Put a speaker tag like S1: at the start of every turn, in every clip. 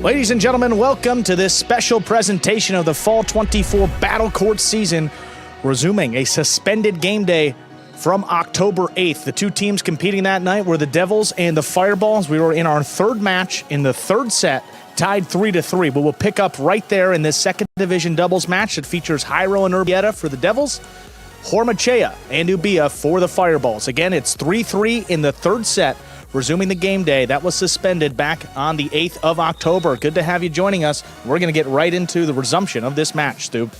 S1: Ladies and gentlemen, welcome to this special presentation of the Fall 24 Battle Court season, resuming a suspended game day from October 8th. The two teams competing that night were the Devils and the Fireballs. We were in our third match in the third set, tied 3-3, but we'll pick up right there in this second division doubles match that features Jairo and Urbieta for the Devils, Hormachea and Ubilla for the Fireballs. Again, it's 3-3 in the third set, resuming the game day that was suspended back on the 8th of October. Good to have you joining us. We're going to get right into the resumption of this match, Stu.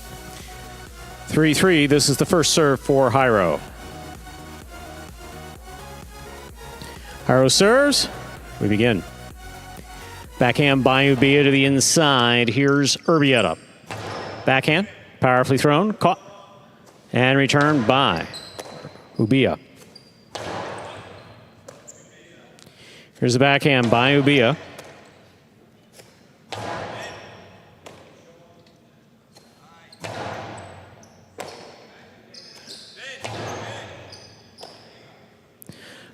S2: 3-3, this is the first serve for Jairo. Jairo serves, we begin. Backhand by Ubilla to the inside. Here's Urbieta. Backhand, powerfully thrown, caught, and returned by Ubilla. Here's the backhand by Ubilla.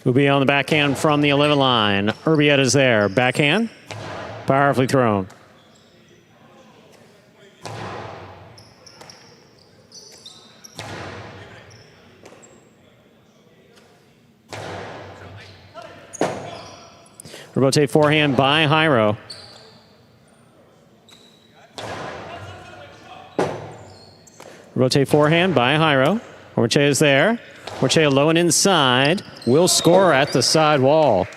S2: Ubilla on the backhand from the 11 line. Urbieta's there. Backhand, powerfully thrown. Rebote forehand by Jairo. Rebote forehand by Jairo. Hormachea is there. Hormachea low and inside. Will score at the side wall.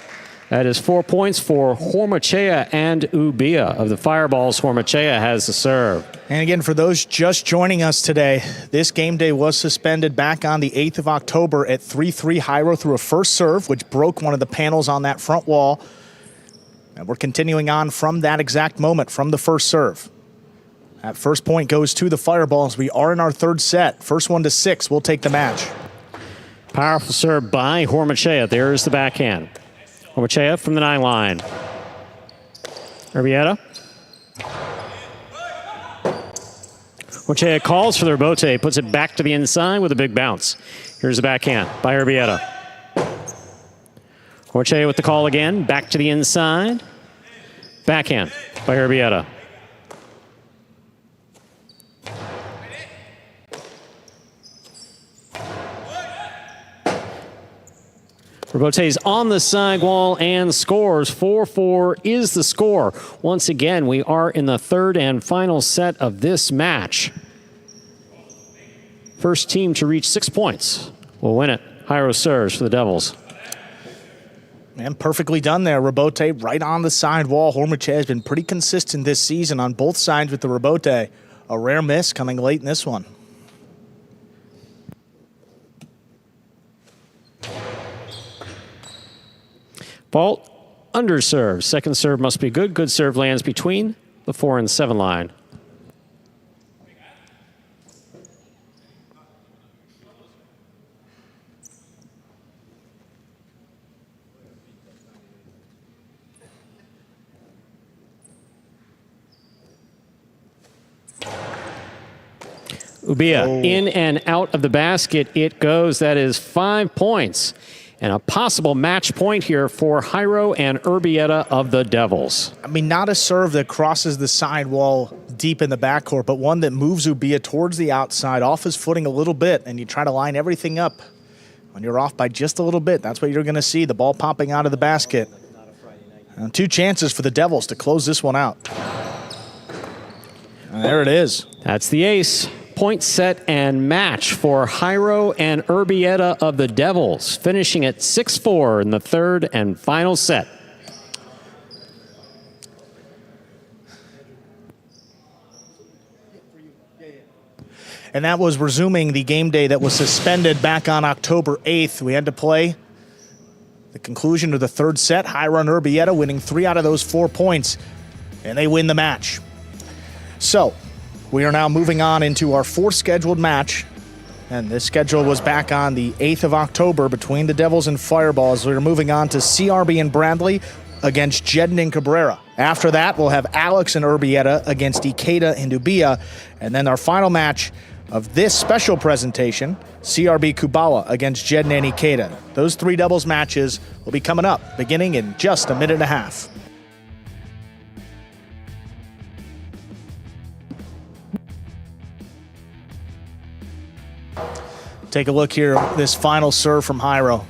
S2: That is 4 points for Hormachea and Ubilla. Of the Fireballs, Hormachea has the serve.
S1: And again, for those just joining us today, this game day was suspended back on the 8th of October at 3-3. Jairo threw a first serve, which broke one of the panels on that front wall. And we're continuing on from that exact moment, from the first serve. That first point goes to the Fireballs. We are in our third set. First 1-6 will take the match.
S2: Powerful serve by Hormachea. There's the backhand. Hormachea from the 9 line. Urbieta. Hormachea calls for the rebote, puts it back to the inside with a big bounce. Here's the backhand by Urbieta. Hormachea with the call again, back to the inside. Backhand by Urbieta. Rebote's on the side wall and scores. 4-4 is the score. Once again, we are in the third and final set of this match. First team to reach 6 points will win it. Jairo serves for the Devils.
S1: And perfectly done there. Rebote right on the side wall. Hormachea has been pretty consistent this season on both sides with the rebote. A rare miss coming late in this one.
S2: Fault, under serve. Second serve must be good. Good serve lands between the 4 and 7 line. Ubilla in and out of the basket it goes. That is 5 points. And a possible match point here for Jairo and Urbieta of the Devils.
S1: I mean, not a serve that crosses the side wall deep in the backcourt, but one that moves Ubilla towards the outside, off his footing a little bit, and you try to line everything up. When you're off by just a little bit, that's what you're going to see, the ball popping out of the basket. And 2 chances for the Devils to close this one out. And there it is.
S2: That's the ace. Point set and match for Jairo and Urbieta of the Devils, finishing at 6-4 in the third and final set.
S1: And that was resuming the game day that was suspended back on October 8th. We had to play the conclusion of the third set. Jairo and Urbieta winning 3 out of those 4 points, and they win the match. So, we are now moving on into our 4th scheduled match, and this schedule was back on the 8th of October between the Devils and Fireballs. We are moving on to CRB and Bradley against Jedon and Cabrera. After that, we'll have Alex and Urbieta against Ikeda and Ubilla, and then our final match of this special presentation, CRB Kubala against Jedon and Ikeda. Those 3 doubles matches will be coming up beginning in just a minute and a half. Take a look here, this final serve from Jairo.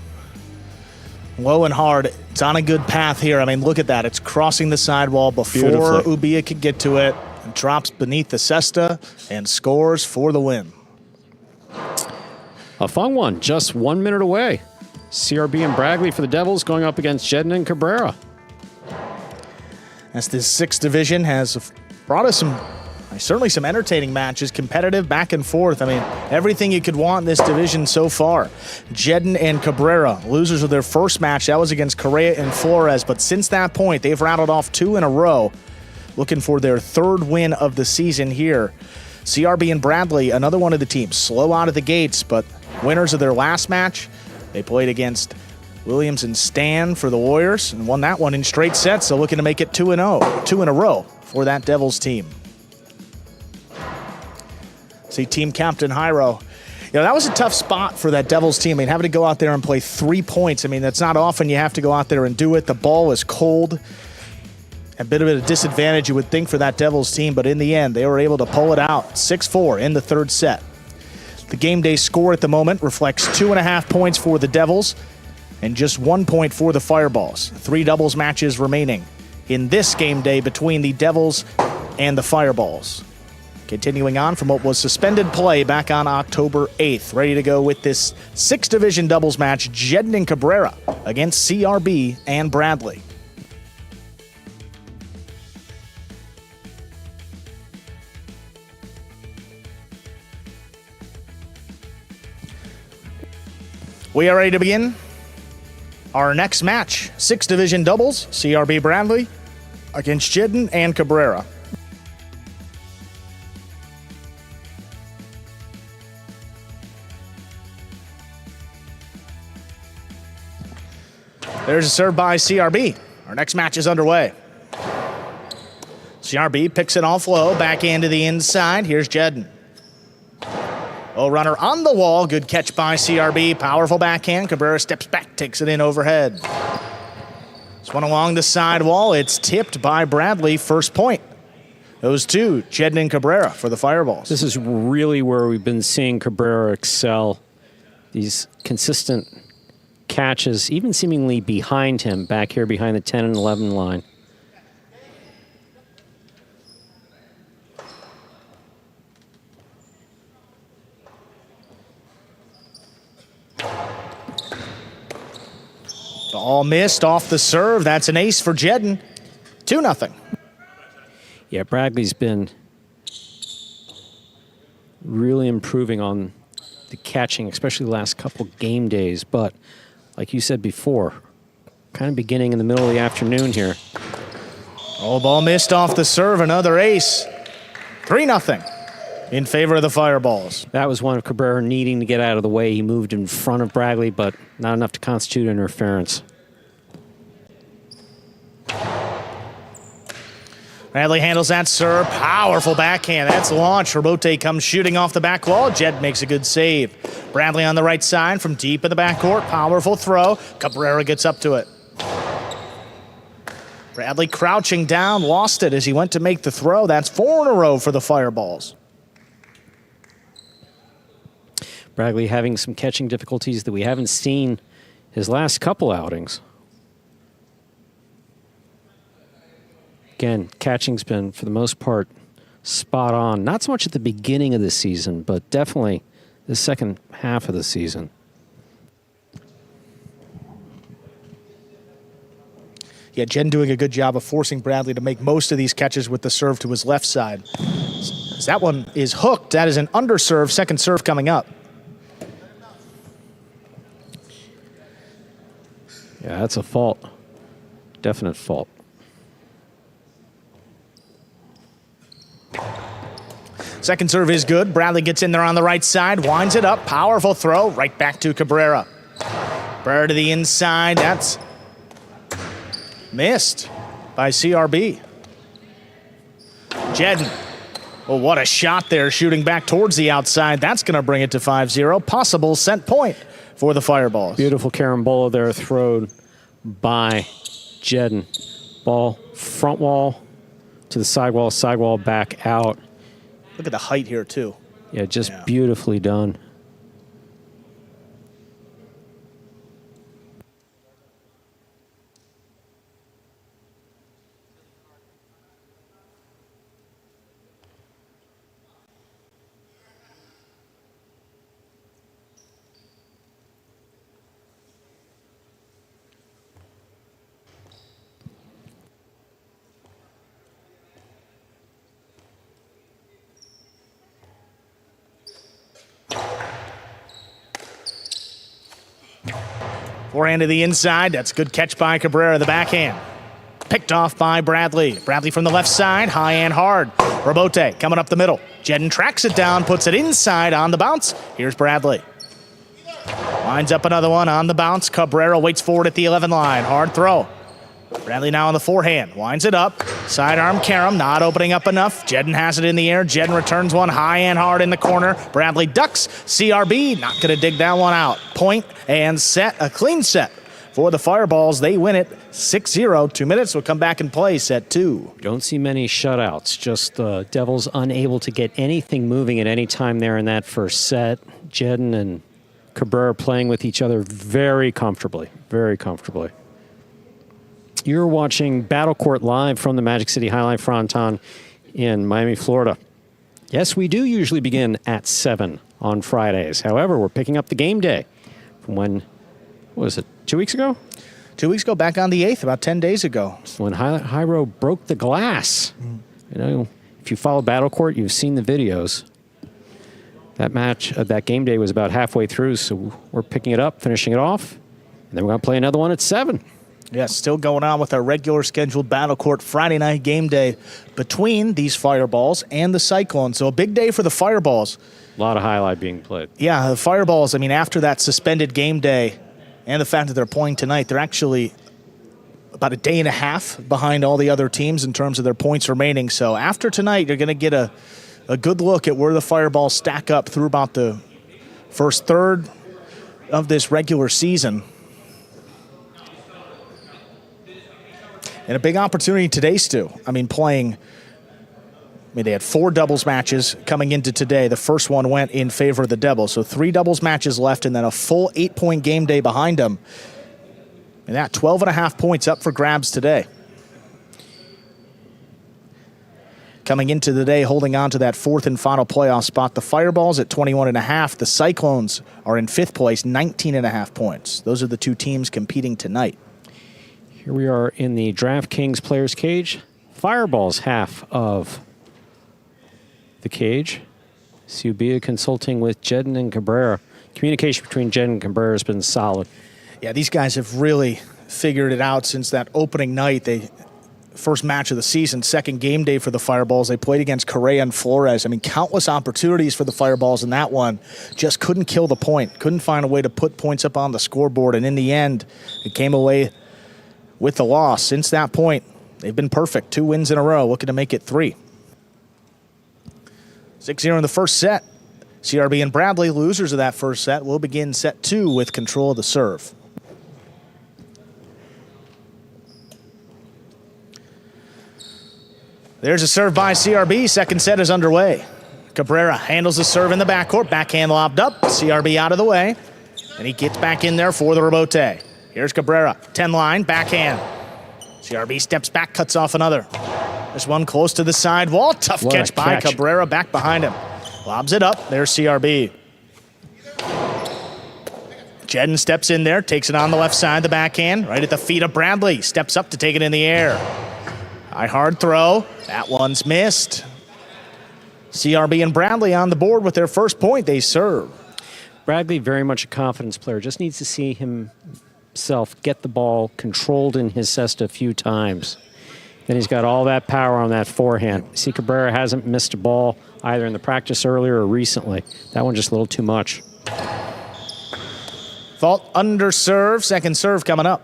S1: Low and hard. It's on a good path here. I mean, look at that. It's crossing the sidewall before Ubilla could get to it. And drops beneath the cesta and scores for the win.
S2: A fun one, just 1 minute away. CRB and Bradley for the Devils going up against Jedon and Cabrera.
S1: As this 6th division has brought us certainly some entertaining matches, competitive, back and forth. I mean, everything you could want in this division so far. Jedon and Cabrera, losers of their first match. That was against Correa and Flores. But since that point, they've rattled off 2 in a row, looking for their 3rd win of the season here. CRB and Bradley, another one of the teams, slow out of the gates, but winners of their last match. They played against Williams and Stan for the Warriors and won that one in straight sets, so looking to make it 2 in a row for that Devils team. See team captain Jairo. You know, that was a tough spot for that Devils team. I mean, having to go out there and play 3 points. I mean, that's not often you have to go out there and do it. The ball is cold. A bit of a disadvantage, you would think, for that Devils team, but in the end, they were able to pull it out 6-4 in the 3rd set. The game day score at the moment reflects 2.5 points for the Devils and just 1 point for the Fireballs. 3 doubles matches remaining in this game day between the Devils and the Fireballs. Continuing on from what was suspended play back on October 8th. Ready to go with this 6th division doubles match, Jedon and Cabrera against CRB and Bradley. We are ready to begin our next match. 6th division doubles, CRB Bradley against Jedon and Cabrera. There's a serve by CRB. Our next match is underway. CRB picks it off low, backhand to the inside. Here's Jedon. Oh, runner on the wall. Good catch by CRB. Powerful backhand. Cabrera steps back, takes it in overhead. This one along the side wall. It's tipped by Bradley. First point. Those two, Jedon and Cabrera for the Fireballs.
S2: This is really where we've been seeing Cabrera excel. These consistent catches, even seemingly behind him, back here behind the 10 and 11 line.
S1: All missed off the serve. That's an ace for Jedon. 2-0.
S2: Yeah, Bradley's been really improving on the catching, especially the last couple game days. But like you said before, kind of beginning in the middle of the afternoon here.
S1: Oh, ball missed off the serve. Another ace. 3-0 in favor of the Fireballs.
S2: That was one of Cabrera needing to get out of the way. He moved in front of Bradley, but not enough to constitute interference.
S1: Bradley handles that serve. Powerful backhand. That's launch. Rabote comes shooting off the back wall. Jed makes a good save. Bradley on the right side from deep in the backcourt. Powerful throw. Cabrera gets up to it. Bradley crouching down, lost it as he went to make the throw. That's 4 in a row for the Fireballs.
S2: Bradley having some catching difficulties that we haven't seen his last couple outings. Again, catching's been, for the most part, spot on. Not so much at the beginning of the season, but definitely the second half of the season.
S1: Yeah, Jen doing a good job of forcing Bradley to make most of these catches with the serve to his left side. That one is hooked. That is an underserve. Second serve coming up.
S2: Yeah, that's a fault. Definite fault.
S1: Second serve is good. Bradley gets in there on the right side, winds it up. Powerful throw right back to Cabrera. Cabrera to the inside. That's missed by CRB. Jedon. Oh, what a shot there, shooting back towards the outside. That's going to bring it to 5-0. Possible set point for the Fireballs.
S2: Beautiful carambola there thrown by Jedon. Ball front wall to the sidewall back out.
S1: Look at the height here, too.
S2: Yeah, just beautifully done.
S1: Forehand to the inside. That's a good catch by Cabrera, the backhand. Picked off by Bradley. Bradley from the left side, high and hard. Robote coming up the middle. Jedon tracks it down, puts it inside on the bounce. Here's Bradley. Lines up another one on the bounce. Cabrera waits forward at the 11 line. Hard throw. Bradley now on the forehand. Winds it up. Sidearm Karam not opening up enough. Jedon has it in the air. Jedon returns one high and hard in the corner. Bradley ducks. CRB not going to dig that one out. Point and set. A clean set for the Fireballs. They win it 6-0. 2 minutes will come back and play set 2.
S2: Don't see many shutouts. Just the Devils unable to get anything moving at any time there in that first set. Jedon and Cabrera playing with each other very comfortably. Very comfortably. You're watching Battle Court live from the Magic City Jai-Alai Fronton in Miami, Florida. Yes, we do usually begin at 7 on Fridays. However, we're picking up the game day from when, what was it, 2 weeks ago?
S1: 2 weeks ago, back on the 8th, about 10 days ago.
S2: When Hyro broke the glass. You know, if you follow Battle Court, you've seen the videos. That match, that game day was about halfway through, so we're picking it up, finishing it off, and then we're going to play another one at 7.
S1: Yes, still going on with our regular scheduled Battle Court Friday night game day between these Fireballs and the Cyclones. So a big day for the Fireballs.
S2: A lot of highlight being played.
S1: Yeah, the Fireballs, I mean, after that suspended game day and the fact that they're playing tonight, they're actually about a day and a half behind all the other teams in terms of their points remaining. So after tonight, you're going to get a good look at where the Fireballs stack up through about the first third of this regular season. And a big opportunity today, Stu. I mean, they had 4 doubles matches coming into today. The first one went in favor of the Devils. So 3 doubles matches left and then a full 8-point game day behind them. And that 12.5 points up for grabs today. Coming into the day, holding on to that 4th and final playoff spot. The Fireballs at 21.5. The Cyclones are in 5th place, 19.5 points. Those are the 2 teams competing tonight.
S2: Here we are in the DraftKings players cage. Fireballs half of the cage. Ubilla consulting with Jedon and Cabrera. Communication between Jedon and Cabrera has been solid.
S1: Yeah, these guys have really figured it out since that opening night. First match of the season, second game day for the Fireballs. They played against Correa and Flores. I mean, countless opportunities for the Fireballs in that one. Just couldn't kill the point. Couldn't find a way to put points up on the scoreboard. And in the end, it came away with the loss. Since that point, they've been perfect. 2 wins in a row, looking to make it 3. 6-0 in the first set. CRB and Bradley, losers of that first set, will begin set 2 with control of the serve. There's a serve by CRB. Second set is underway. Cabrera handles the serve in the backcourt. Backhand lobbed up. CRB out of the way. And he gets back in there for the rebote. Here's Cabrera. 10 line, backhand. CRB steps back, cuts off another. There's one close to the side wall. Tough catch by Cabrera back behind him. Lobs it up. There's CRB. Jedon steps in there, takes it on the left side, the backhand, right at the feet of Bradley. Steps up to take it in the air. High hard throw. That one's missed. CRB and Bradley on the board with their first point. They serve.
S2: Bradley, very much a confidence player. Just needs to see himself get the ball controlled in his cesta a few times. Then he's got all that power on that forehand. See, Cabrera hasn't missed a ball either in the practice earlier or recently. That one just a little too much.
S1: Fault under serve. Second serve coming up.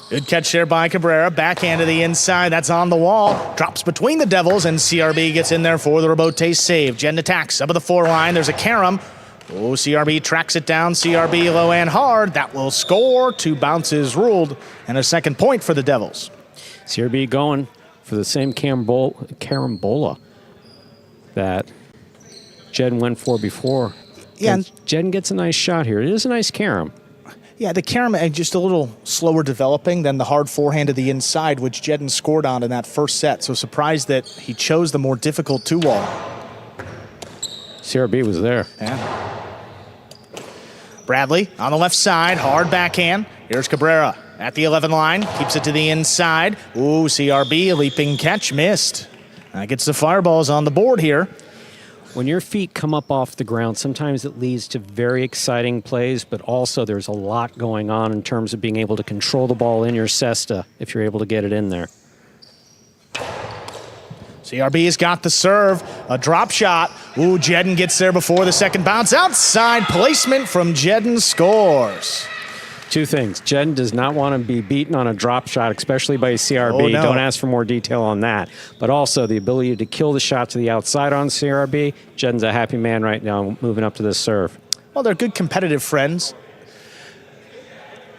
S1: Good catch there by Cabrera. Backhand to the inside. That's on the wall. Drops between the Devils, and CRB gets in there for the rebote save. Jedon attacks up at the 4 line. There's a Karam. Oh, CRB tracks it down. CRB low and hard. That will score. 2 bounces ruled, and a second point for the Devils.
S2: CRB going for the same carambola that Jedon went for before.
S1: Yeah.
S2: Jedon gets a nice shot here. It is a nice carom.
S1: Yeah, the Karam just a little slower developing than the hard forehand to the inside, which Jedon scored on in that first set. So surprised that he chose the more difficult 2-wall.
S2: CRB was there.
S1: Yeah. Bradley on the left side, hard backhand. Here's Cabrera at the 11 line, keeps it to the inside. Ooh, CRB, leaping catch, missed. That gets the fireballs on the board here.
S2: When your feet come up off the ground, sometimes it leads to very exciting plays, but also there's a lot going on in terms of being able to control the ball in your cesta if you're able to get it in there.
S1: CRB's got the serve, a drop shot. Ooh, Jedon gets there before the second bounce. Outside placement from Jedon, scores.
S2: Two things. Jedon does not want to be beaten on a drop shot, especially by CRB.
S1: Oh, no.
S2: Don't ask for more detail on that. But also the ability to kill the shot to the outside on CRB. Jedon's a happy man right now moving up to this serve.
S1: Well, they're good competitive friends.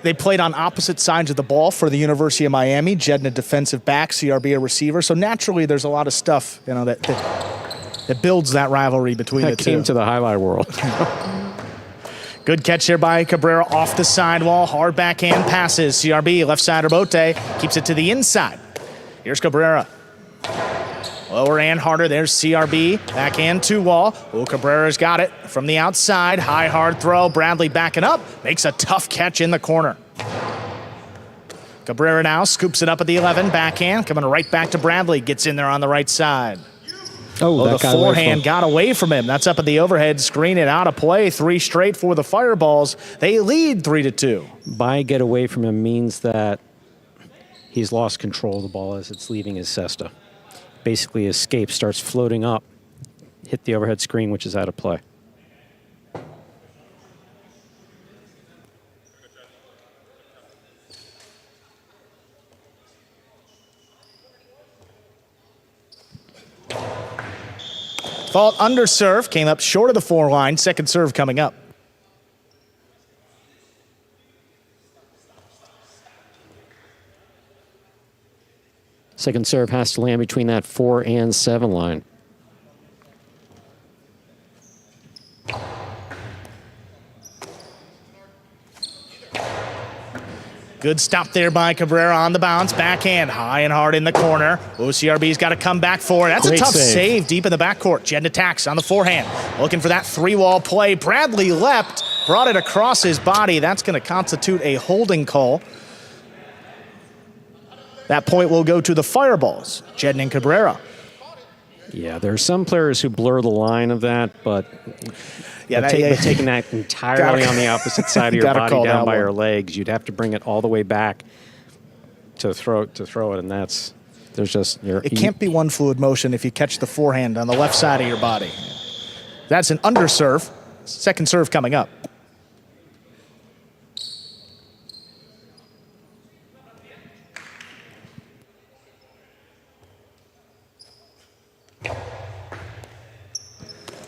S1: They played on opposite sides of the ball for the University of Miami. Jedon a defensive back, CRB a receiver. So naturally, there's a lot of stuff, you know, that builds that rivalry between the two.
S2: That came to the highlight world.
S1: Good catch there by Cabrera off the sidewall. Hard backhand passes. CRB left side rebote keeps it to the inside. Here's Cabrera. Lower and harder. There's CRB. Backhand two wall. Oh, Cabrera's got it from the outside. High hard throw. Bradley backing up. Makes a tough catch in the corner. Cabrera now scoops it up at the 11. Backhand coming right back to Bradley. Gets in there on the right side.
S2: Oh,
S1: the forehand got away from him. That's up at the overhead screen. It out of play. 3 straight for the Fireballs. They lead 3-2.
S2: By get away from him means that he's lost control of the ball as it's leaving his cesta. Basically escapes, starts floating up, hit the overhead screen, which is out of play.
S1: Fault under serve, came up short of the 4 line. Second serve coming up.
S2: Second serve has to land between that 4 and 7 line.
S1: Good stop there by Cabrera on the bounce. Backhand, high and hard in the corner. OCRB's got to come back for it. That's
S2: Great
S1: a tough
S2: save.
S1: save deep in the backcourt. Jedon attacks on the forehand. Looking for that 3-wall play. Bradley leapt, brought it across his body. That's going to constitute a holding call. That point will go to the Fireballs, Jedon and Cabrera.
S2: Yeah, there are some players who blur the line of that, but
S1: Yeah,
S2: taking that entirely on the opposite side of your
S1: Gotta
S2: body
S1: call
S2: down
S1: that
S2: by
S1: one.
S2: your legs, you'd have to bring it all the way back to throw it, and there's just
S1: It can't be one fluid motion if you catch the forehand on the left side of your body. That's an underserve. Second serve coming up.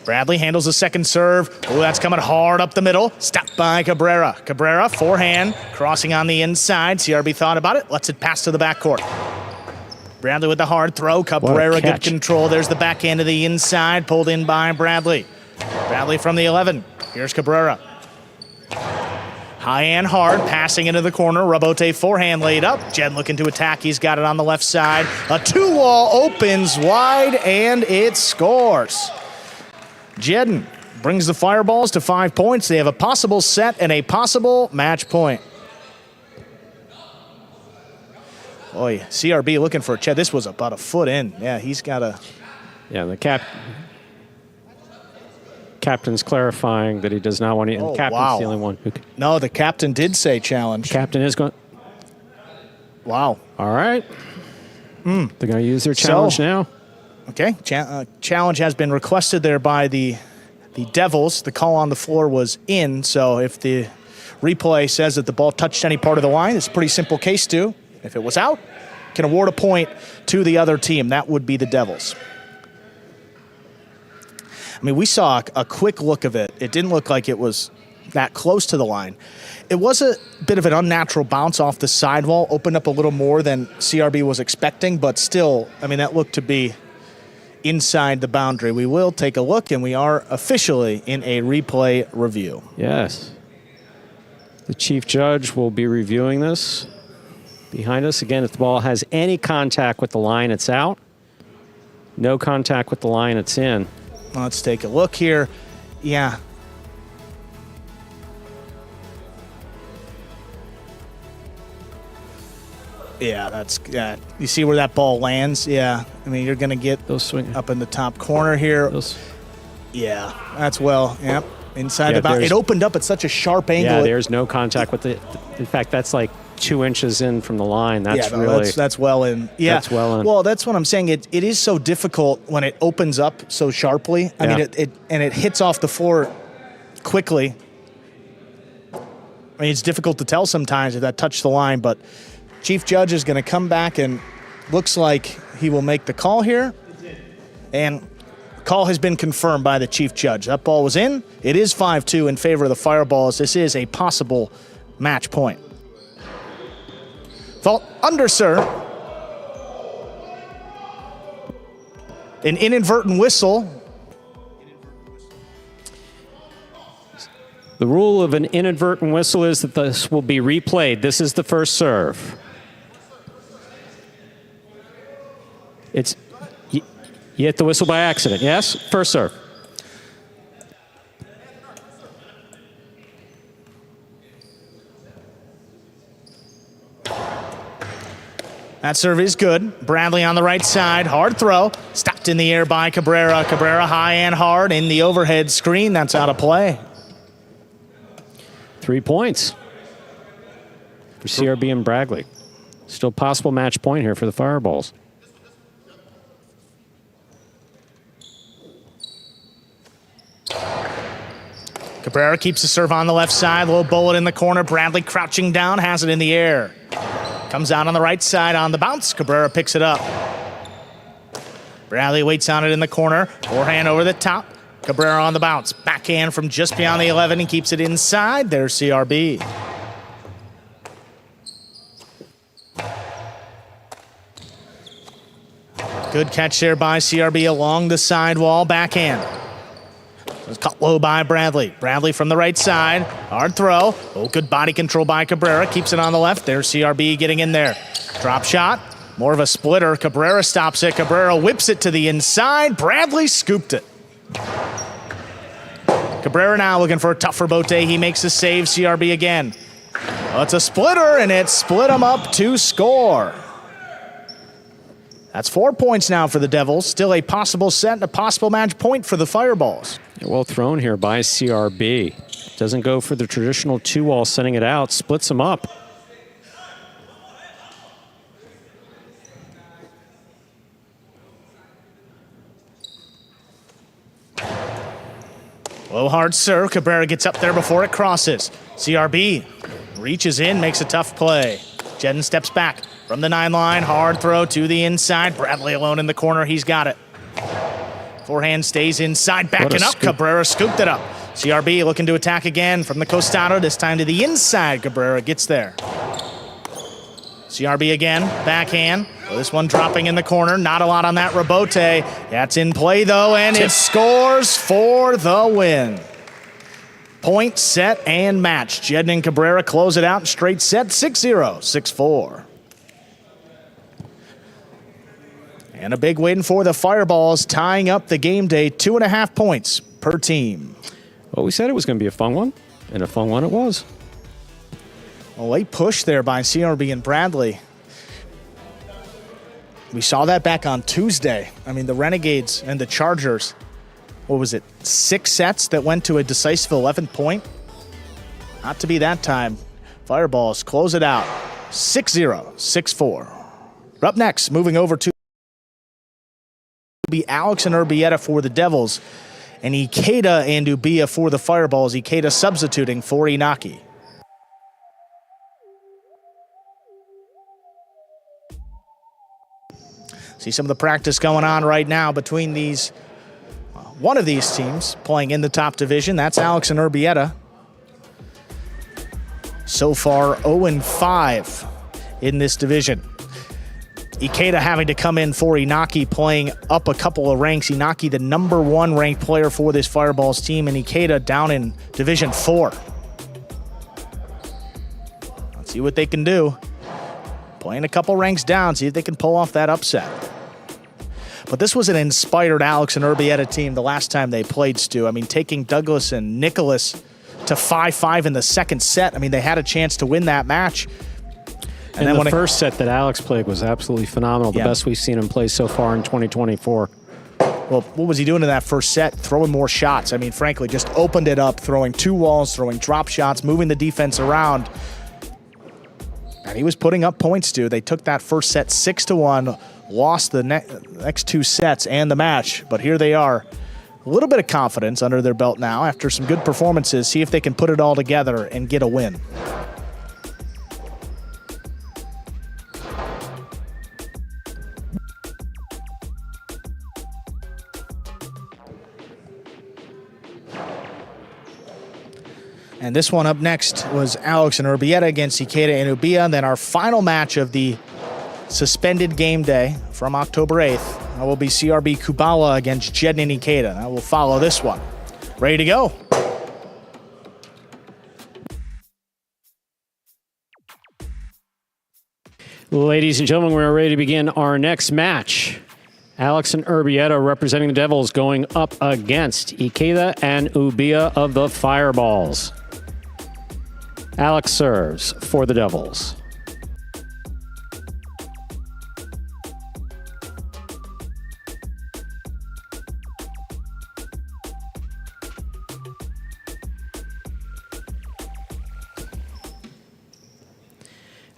S1: Bradley handles the second serve. Oh, that's coming hard up the middle. Stopped by Cabrera. Cabrera, forehand, crossing on the inside. CRB thought about it, lets it pass to the backcourt. Bradley with the hard throw. Cabrera, good control. There's the backhand to the inside, pulled in by Bradley. Bradley from the 11. Here's Cabrera. High and hard, passing into the corner. Rabote forehand laid up. Jed looking to attack. He's got it on the left side. A 2-wall opens wide, and it scores. Jedon brings the Fireballs to 5 points. They have a possible set and a possible match point. Boy, CRB looking for a check. This was about a foot in. Yeah, he's got a...
S2: Yeah, the captain's clarifying that he does not want to... And the captain's the only one who...
S1: No, the captain did say challenge.
S2: Captain is going...
S1: Wow.
S2: All right. They're going to use their challenge now.
S1: Okay, challenge has been requested there by the Devils. The call on the floor was in, so if the replay says that the ball touched any part of the line, it's a pretty simple case to. If it was out, can award a point to the other team. That would be the Devils. I mean, we saw a quick look of it. It didn't look like it was that close to the line. It was a bit of an unnatural bounce off the sidewall, opened up a little more than CRB was expecting, but still, I mean, that looked to be inside the boundary. We will take a look, and we are officially in a replay review.
S2: Yes. The chief judge will be reviewing this. Behind us, again, if the ball has any contact with the line, it's out. No contact with the line, it's in.
S1: Let's take a look here. Yeah. Yeah, that's you see where that ball lands? Yeah. I mean, you're going to get
S2: Those swing
S1: up in the top corner here. Yeah, that's well. Yep. Inside the bounce. It opened up at such a sharp angle.
S2: Yeah, there's no contact with it. In fact, that's like 2 inches in from the line. That's really
S1: that's well in. Yeah,
S2: that's well in.
S1: Well, that's what I'm saying. It is so difficult when it opens up so sharply. I mean, it hits off the floor quickly. I mean, it's difficult to tell sometimes if that touched the line, but Chief Judge is going to come back and looks like he will make the call here. And call has been confirmed by the Chief Judge. That ball was in. It is 5-2 in favor of the Fireballs. This is a possible match point. Fault under, sir. An inadvertent whistle.
S2: The rule of an inadvertent whistle is that this will be replayed. This is the first serve. You hit the whistle by accident, yes? First serve.
S1: That serve is good. Bradley on the right side. Hard throw. Stopped in the air by Cabrera. Cabrera high and hard in the overhead screen. That's out of play.
S2: 3 points for CRB and Bradley. Still possible match point here for the Fireballs.
S1: Cabrera keeps the serve on the left side. Low bullet in the corner. Bradley crouching down, has it in the air. Comes out on the right side on the bounce. Cabrera picks it up. Bradley waits on it in the corner. Forehand over the top. Cabrera on the bounce. Backhand from just beyond the 11. He keeps it inside. There's CRB. Good catch there by CRB along the sidewall. Backhand. It's caught low by Bradley. Bradley from the right side. Hard throw. Oh, good body control by Cabrera. Keeps it on the left. There's CRB getting in there. Drop shot. More of a splitter. Cabrera stops it. Cabrera whips it to the inside. Bradley scooped it. Cabrera now looking for a tougher bote. He makes the save. CRB again. Oh, it's a splitter, and it split him up to score. That's 4 points now for the Devils. Still a possible set and a possible match point for the Fireballs.
S2: Well thrown here by CRB. Doesn't go for the traditional 2-wall, sending it out. Splits him up.
S1: Low hard serve. Cabrera gets up there before it crosses. CRB reaches in, makes a tough play. Jedon steps back from the 9 line. Hard throw to the inside. Bradley alone in the corner. He's got it. Forehand stays inside. Backing up. Cabrera scooped it up. CRB looking to attack again from the costado. This time to the inside. Cabrera gets there. CRB again. Backhand. Well, this one dropping in the corner. Not a lot on that rebote. That's in play, though, and it scores for the win. Point, set, and match. Jedon and Cabrera close it out in straight set. 6-0, 6-4. And a big win for the Fireballs, tying up the game day. 2.5 points per team.
S2: Well, we said it was going to be a fun one, and a fun one it was.
S1: A late push there by CRB and Bradley. We saw that back on Tuesday. I mean, the Renegades and the Chargers, what was it, 6 sets that went to a decisive 11th point? Not to be that time. Fireballs close it out. 6-0, 6-4. Up next, moving over to be Alex and Urbieta for the Devils, and Ikeda and Ubilla for the Fireballs. Ikeda substituting for Inaki. See some of the practice going on right now between these, one of these teams playing in the top division. That's Alex and Urbieta. So far, 0-5 in this division. Ikeda having to come in for Inaki, playing up a couple of ranks. Inaki, the #1 ranked player for this Fireballs team, and Ikeda down in Division 4. Let's see what they can do. Playing a couple ranks down, see if they can pull off that upset. But this was an inspired Alex and Urbieta team the last time they played, Stu. I mean, taking Douglas and Nicholas to 5-5 in the second set. I mean, they had a chance to win that match. And
S2: then
S1: then
S2: the first set that Alex played was absolutely phenomenal. The best we've seen him play so far in 2024.
S1: Well, what was he doing in that first set? Throwing more shots. I mean, frankly, just opened it up, throwing 2 walls, throwing drop shots, moving the defense around. And he was putting up points, too. They took that first set 6-1, lost the next 2 sets and the match. But here they are. A little bit of confidence under their belt now after some good performances. See if they can put it all together and get a win. And this one up next was Alex and Urbieta against Ikeda and Ubilla. And then our final match of the suspended game day from October 8th. That will be CRB Kubala against Jedon and Ikeda. That will follow this one. Ready to go.
S2: Ladies and gentlemen, we're ready to begin our next match. Alex and Urbieta representing the Devils going up against Ikeda and Ubilla of the Fireballs. Alex serves for the Devils.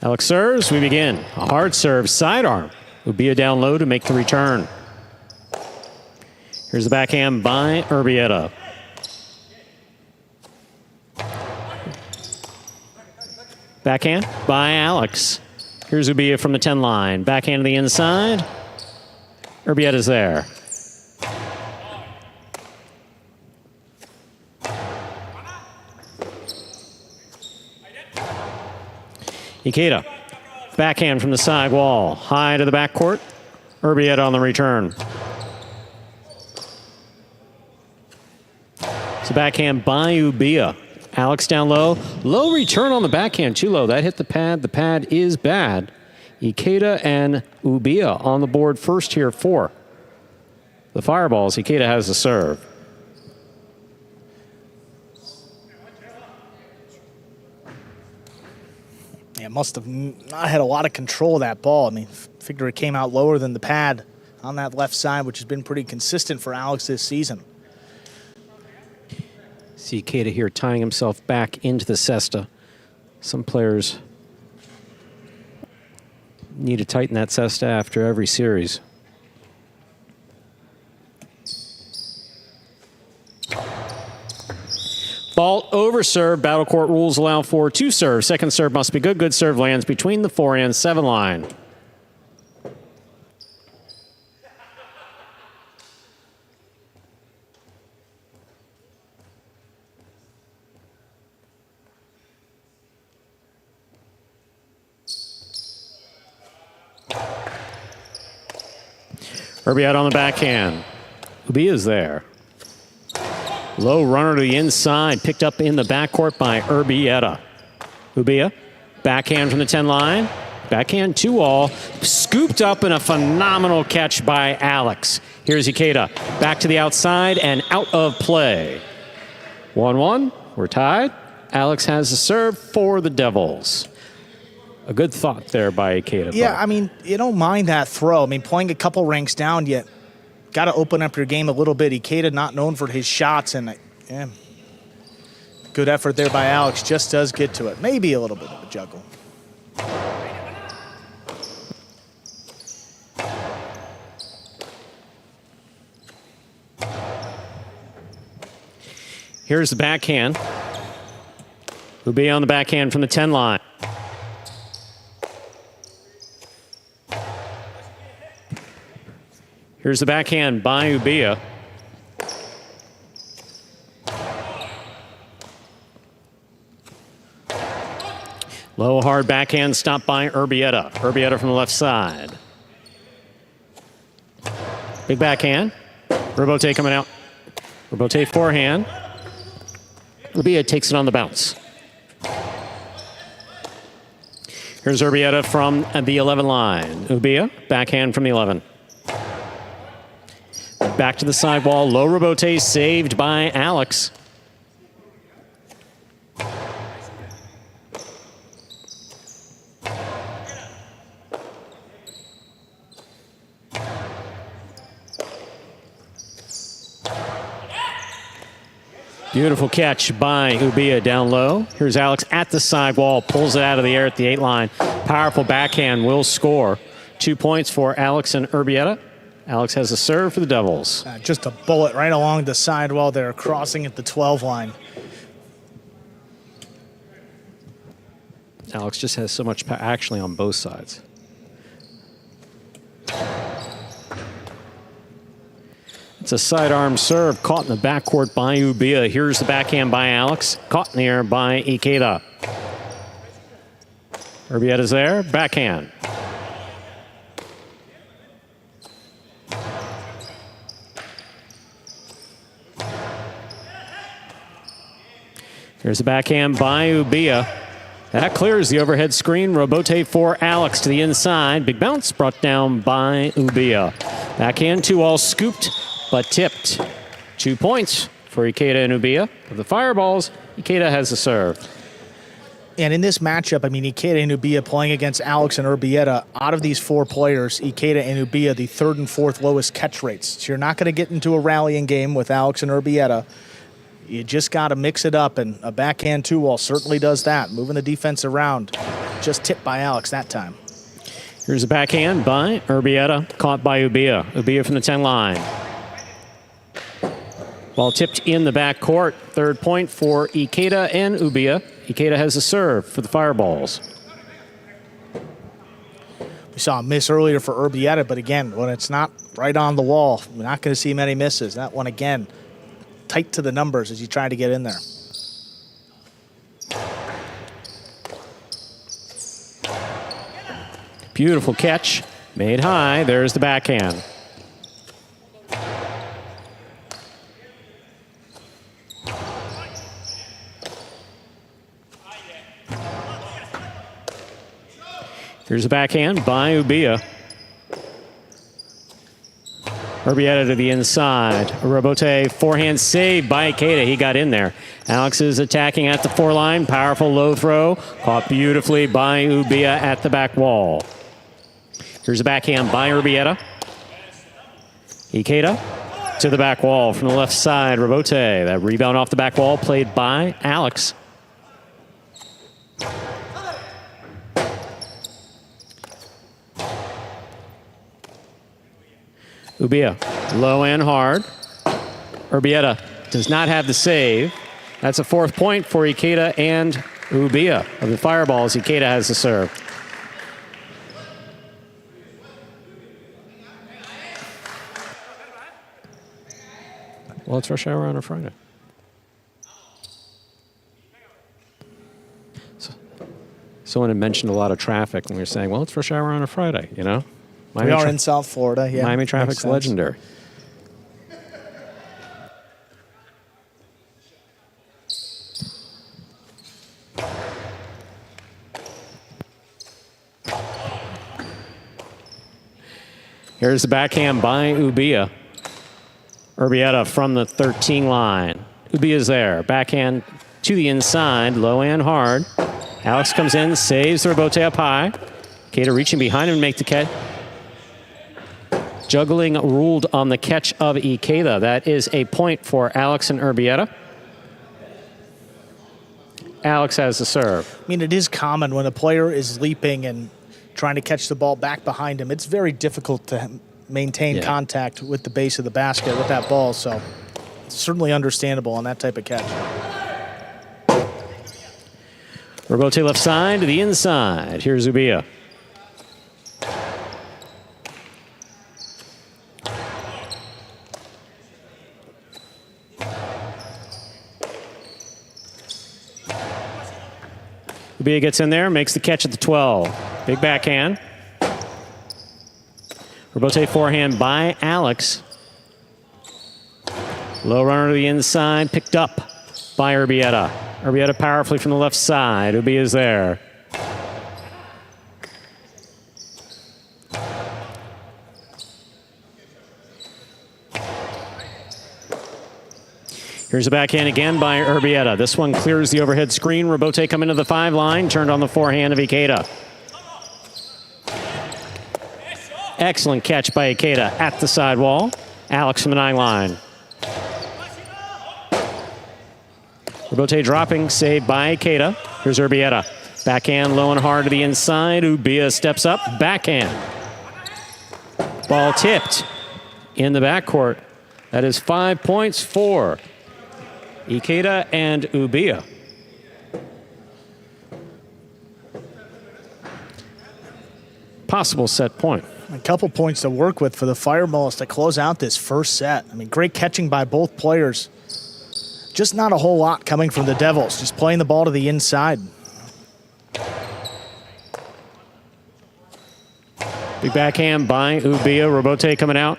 S2: Alex serves, we begin. A hard serve, sidearm. Ubilla down low to make the return. Here's the backhand by Urbieta. Backhand by Alex. Here's Ubilla from the 10 line. Backhand to the inside. Urbieta's there. Ikeda, backhand from the side wall. High to the backcourt. Urbieta on the return. It's a backhand by Ubilla. Alex down low. Low return on the backhand, too low. That hit the pad. The pad is bad. Ikeda and Ubilla on the board first here for the Fireballs. Ikeda has the serve.
S1: Yeah, must have not had a lot of control of that ball. I mean, figure it came out lower than the pad on that left side, which has been pretty consistent for Alex this season.
S2: See Ikeda here tying himself back into the cesta. Some players need to tighten that cesta after every series. Ball over serve. Battle court rules allow for 2 serves. Second serve must be good. Good serve lands between the 4 and 7 line. Urbieta on the backhand. Ubilla's there. Low runner to the inside, picked up in the backcourt by Urbieta. Ubilla, backhand from the 10 line. Backhand 2-all. Scooped up in a phenomenal catch by Alex. Here's Ikeda. Back to the outside and out of play. 1-1. We're tied. Alex has the serve for the Devils. A good thought there by Ikeda.
S1: Yeah, I mean, you don't mind that throw. I mean, playing a couple ranks down, yet got to open up your game a little bit. Ikeda not known for his shots, and yeah, good effort there by Alex. Just does get to it. Maybe a little bit of a juggle.
S2: Here's the backhand. Ubilla on the backhand from the 10 line. Here's the backhand by Ubilla. Low hard backhand stopped by Urbieta. Urbieta from the left side. Big backhand. Robote coming out. Robote forehand. Ubilla takes it on the bounce. Here's Urbieta from the 11 line. Ubilla, backhand from the 11. Back to the sidewall. Low Robote saved by Alex. Beautiful catch by Ubilla down low. Here's Alex at the sidewall, pulls it out of the air at the 8 line. Powerful backhand will score. 2 points for Alex and Urbieta. Alex has a serve for the Devils.
S1: Just a bullet right along the sidewall there, crossing at the 12 line.
S2: Alex just has so much power, actually, on both sides. It's a sidearm serve caught in the backcourt by Ubilla. Here's the backhand by Alex. Caught in the air by Ikeda. Urbieta's there. Backhand. Here's the backhand by Ubilla. That clears the overhead screen. Robote for Alex to the inside. Big bounce brought down by Ubilla. Backhand 2-all scooped, but tipped. 2 points for Ikeda and Ubilla. Of the fireballs, Ikeda has the serve.
S1: And in this matchup, I mean, Ikeda and Ubilla playing against Alex and Urbieta, out of these 4 players, Ikeda and Ubilla, the 3rd and 4th lowest catch rates. So you're not going to get into a rallying game with Alex and Urbieta. You just got to mix it up, and a backhand 2-all certainly does that, moving the defense around. Just tipped by Alex that time.
S2: Here's a backhand by Urbieta, caught by Ubilla. Ubilla from the 10 line. Ball tipped in the backcourt. 3rd point for Ikeda and Ubilla. Ikeda has a serve for the Fireballs.
S1: We saw a miss earlier for Urbieta, but again, when it's not right on the wall, we're not going to see many misses. That one, again, tight to the numbers as you try to get in there.
S2: Beautiful catch, made high. There's the backhand. Here's a backhand by Ubilla. Urbieta to the inside. A Robote forehand save by Ikeda. He got in there. Alex is attacking at the 4 line. Powerful low throw. Caught beautifully by Ubilla at the back wall. Here's a backhand by Urbieta. Ikeda to the back wall from the left side. Robote. That rebound off the back wall played by Alex. Ubilla, low and hard. Urbieta does not have the save. That's a 4th point for Ikeda and Ubilla. Of the Fireballs, Ikeda has the serve. Well, it's rush hour on a Friday. Someone had mentioned a lot of traffic, and we were saying, well, it's rush hour on a Friday, you know?
S1: We are in South Florida, yeah.
S2: Miami traffic's legendary. Here's the backhand by Ubilla. Urbieta from the 13 line. Ubilla's there. Backhand to the inside, low and hard. Alex comes in, saves the Robote up high. Ikeda reaching behind him to make the catch. Juggling ruled on the catch of Ikeda. That is a point for Alex and Urbieta. Alex has the serve.
S1: I mean, it is common when a player is leaping and trying to catch the ball back behind him. It's very difficult to maintain contact with the base of the basket with that ball, so it's certainly understandable on that type of catch.
S2: Robote left side to the inside. Here's Ubilla. Ubilla gets in there, makes the catch at the 12. Big backhand. Robote forehand by Alex. Low runner to the inside, picked up by Urbieta. Urbieta powerfully from the left side. Ubilla's there. Here's a backhand again by Urbieta. This one clears the overhead screen. Robote coming to the 5 line, turned on the forehand of Ikeda. Excellent catch by Ikeda at the sidewall. Alex from the 9 line. Rebote dropping, saved by Ikeda. Here's Urbieta. Backhand low and hard to the inside. Ubilla steps up, backhand. Ball tipped in the backcourt. That is 5 points for Ikeda and Ubilla. Possible set point.
S1: A couple points to work with for the Fireballs to close out this first set. I mean, great catching by both players. Just not a whole lot coming from the Devils, just playing the ball to the inside.
S2: Big backhand by Ubilla. Rebote coming out.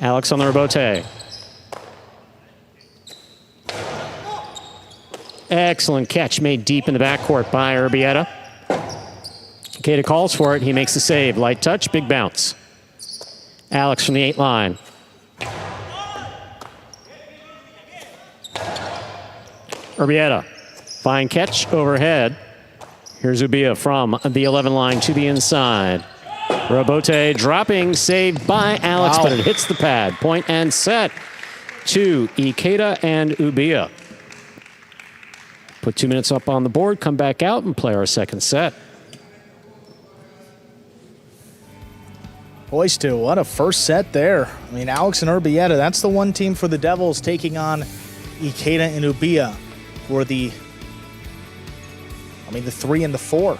S2: Alex on the rebote. Excellent catch made deep in the backcourt by Urbieta. Ikeda calls for it. He makes the save. Light touch, big bounce. Alex from the 8 line. Urbieta. Fine catch overhead. Here's Ubilla from the 11 line to the inside. Rebote dropping, saved by Alex, but it hits the pad. Point and set to Ikeda and Ubilla. Put 2 minutes up on the board, come back out and play our second set.
S1: Boys, too, what a first set there. I mean, Alex and Urbieta, that's the one team for the Devils taking on Ikeda and Ubilla for the 3 and the 4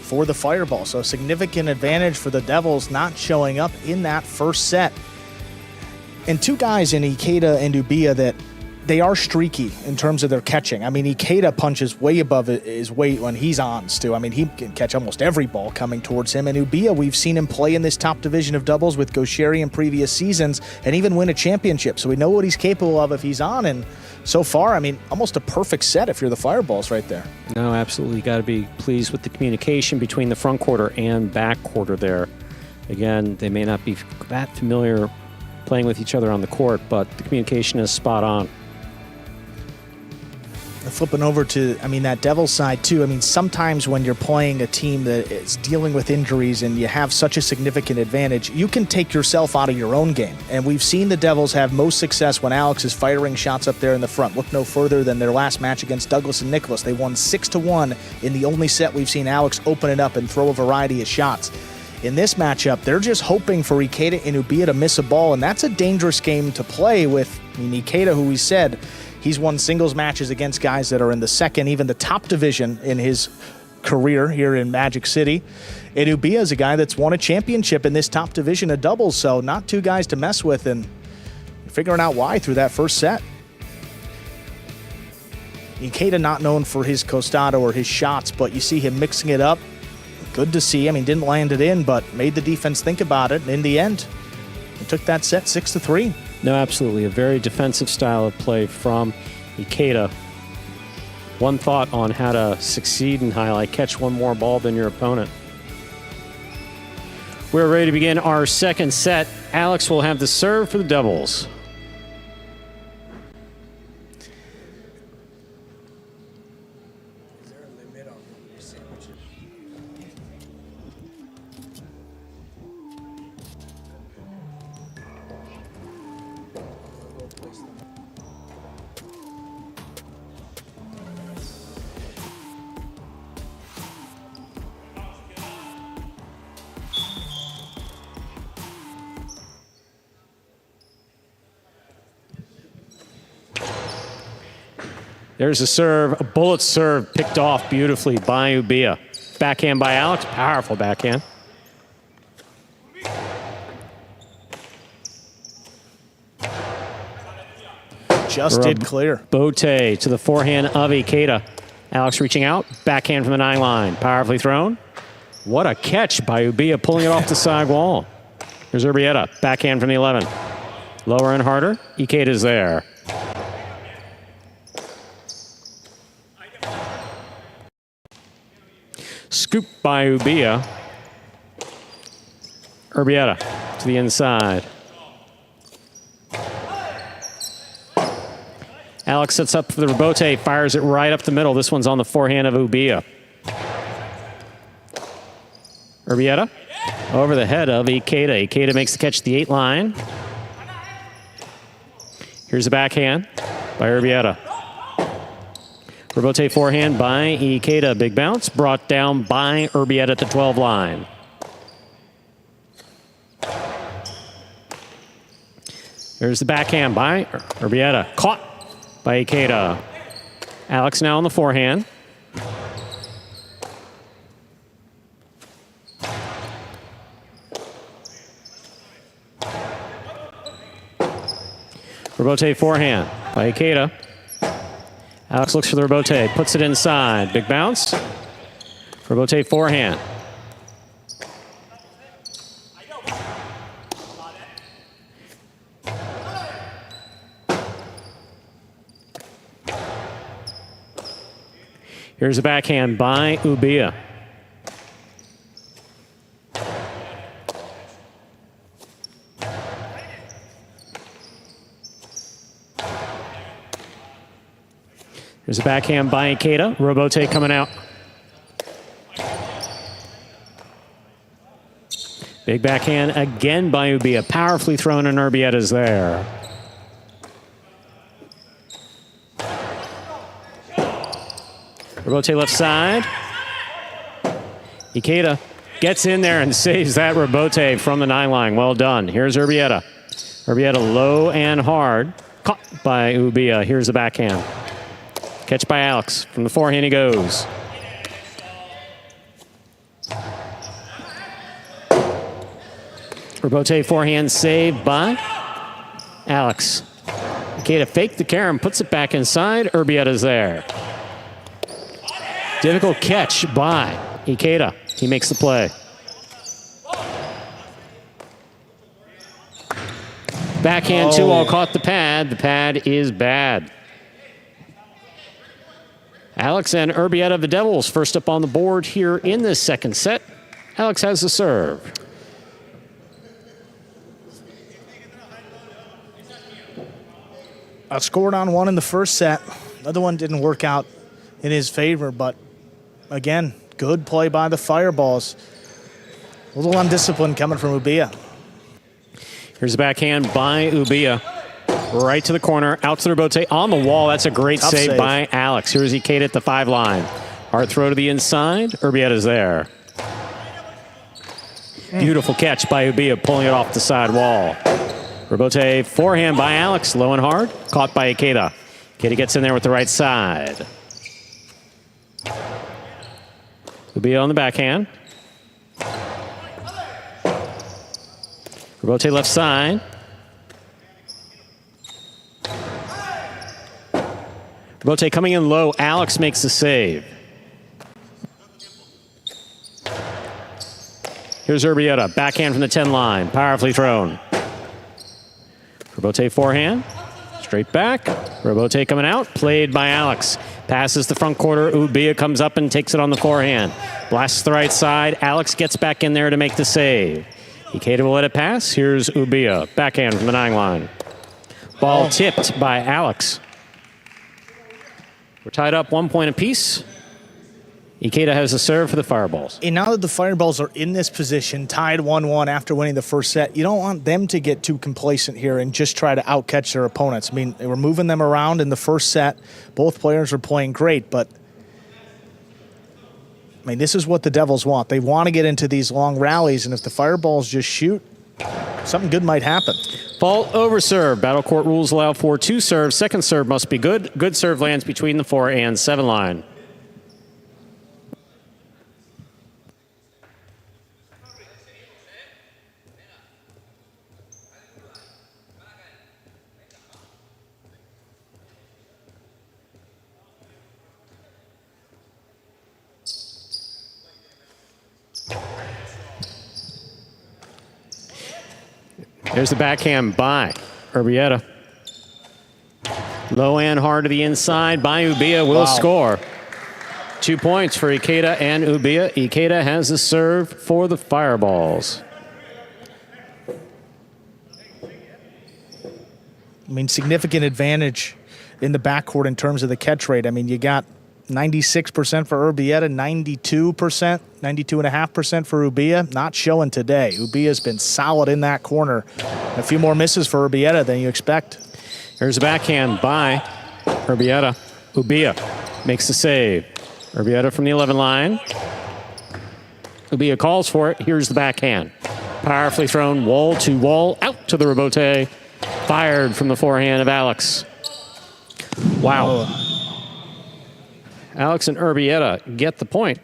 S1: for the Fireball. So significant advantage for the Devils not showing up in that first set. And two guys in Ikeda and Ubilla that they are streaky in terms of their catching. I mean, Ikeda punches way above his weight when he's on, Stu. I mean, he can catch almost every ball coming towards him. And Ubilla, we've seen him play in this top division of doubles with Gaucheri in previous seasons and even win a championship. So we know what he's capable of if he's on. And so far, I mean, almost a perfect set if you're the Fireballs right there.
S2: No, absolutely. Got to be pleased with the communication between the front quarter and back quarter there. Again, they may not be that familiar playing with each other on the court, but the communication is spot on.
S1: Flipping over to, that Devils side too. I mean, sometimes when you're playing a team that is dealing with injuries and you have such a significant advantage, you can take yourself out of your own game. And we've seen the Devils have most success when Alex is firing shots up there in the front. Look no further than their last match against Douglas and Nicholas. They won 6-1 in the only set we've seen Alex open it up and throw a variety of shots. In this matchup, they're just hoping for Ikeda and Ubilla to miss a ball, and that's a dangerous game to play with. Ikeda, who we said, he's won singles matches against guys that are in the second, even the top division in his career here in Magic City. And Ubilla is a guy that's won a championship in this top division of doubles, so not two guys to mess with, and figuring out why through that first set. Ikeda not known for his costado or his shots, but you see him mixing it up. Good to see. Didn't land it in, but made the defense think about it. And in the end, he took that set 6-3.
S2: No, absolutely. A very defensive style of play from Ikeda. One thought on how to succeed in highlight: catch one more ball than your opponent. We're ready to begin our second set. Alex will have the serve for the Devils. There's a serve, a bullet serve picked off beautifully by Ubilla. Backhand by Alex, powerful backhand.
S1: Just did clear.
S2: Bote to the forehand of Ikeda. Alex reaching out, backhand from the 9 line, powerfully thrown. What a catch by Ubilla, pulling it off the side wall. There's Urbieta, backhand from the 11. Lower and harder, Ikeda's there. Scoop by Ubilla. Urbieta to the inside. Alex sets up for the rebote, fires it right up the middle. This one's on the forehand of Ubilla. Urbieta over the head of Ikeda. Ikeda makes the catch at the 8 line. Here's a backhand by Urbieta. Rebote forehand by Ikeda. Big bounce. Brought down by Urbieta at the 12 line. There's the backhand by Urbieta. Caught by Ikeda. Alex now on the forehand. Rebote forehand by Ikeda. Alex looks for the rebote, puts it inside. Big bounce. Rebote forehand. Here's a backhand by Ubilla. Here's a backhand by Ikeda. Rebote coming out. Big backhand again by Ubilla. Powerfully thrown, and Urbieta's there. Rebote left side. Ikeda gets in there and saves that rebote from the 9 line. Well done. Here's Urbieta. Urbieta low and hard. Caught by Ubilla. Here's the backhand. Catch by Alex. From the forehand he goes. Rebote forehand saved by Alex. Ikeda faked the carom, puts it back inside. Urbieta's there. Difficult catch by Ikeda. He makes the play. Backhand 2-all caught the pad. The pad is bad. Alex and Urbieta of the Devils first up on the board here in this second set. Alex has the serve.
S1: Outscored on one in the first set. Another one didn't work out in his favor, but again, good play by the Fireballs. A little undisciplined coming from Ubilla.
S2: Here's a backhand by Ubilla. Right to the corner, out to the rebote, on the wall. That's a great save by Alex. Here's Ikeda at the 5 line. Hard throw to the inside. Urbieta's there. Beautiful catch by Ubilla, pulling it off the side wall. Rebote forehand by Alex, low and hard. Caught by Ikeda. Ikeda gets in there with the right side. Ubilla on the backhand. Rebote left side. Rebote coming in low. Alex makes the save. Here's Urbieta. Backhand from the 10 line. Powerfully thrown. Rebote forehand. Straight back. Rebote coming out. Played by Alex. Passes the front quarter. Ubilla comes up and takes it on the forehand. Blasts the right side. Alex gets back in there to make the save. Ikeda will let it pass. Here's Ubilla. Backhand from the 9 line. Ball tipped by Alex. We're tied up 1 point apiece. Ikeda has the serve for the Fireballs.
S1: And now that the Fireballs are in this position, tied 1-1 after winning the first set, you don't want them to get too complacent here and just try to outcatch their opponents. I mean, they were moving them around in the first set. Both players were playing great, but I mean, this is what the Devils want. They want to get into these long rallies, and if the Fireballs just shoot, something good might happen.
S2: Fault over serve. Battle court rules allow for 2 serves. Second serve must be good. Good serve lands between the 4 and 7 line. There's the backhand by Urbieta. Low and hard to the inside by Ubilla. Will score. 2 points for Ikeda and Ubilla. Ikeda has the serve for the Fireballs.
S1: I mean, significant advantage in the backcourt in terms of the catch rate. I mean, you got 96% for Urbieta, 92%, 92.5% for Ubilla. Not showing today. Ubilla's been solid in that corner. A few more misses for Urbieta than you expect.
S2: Here's a backhand by Ubilla. makes the save. Urbieta from the 11 line. Ubilla calls for it. Here's the backhand. Powerfully thrown wall to wall, out to the rebote. Fired from the forehand of Alex. Wow. Alex and Urbieta get the point.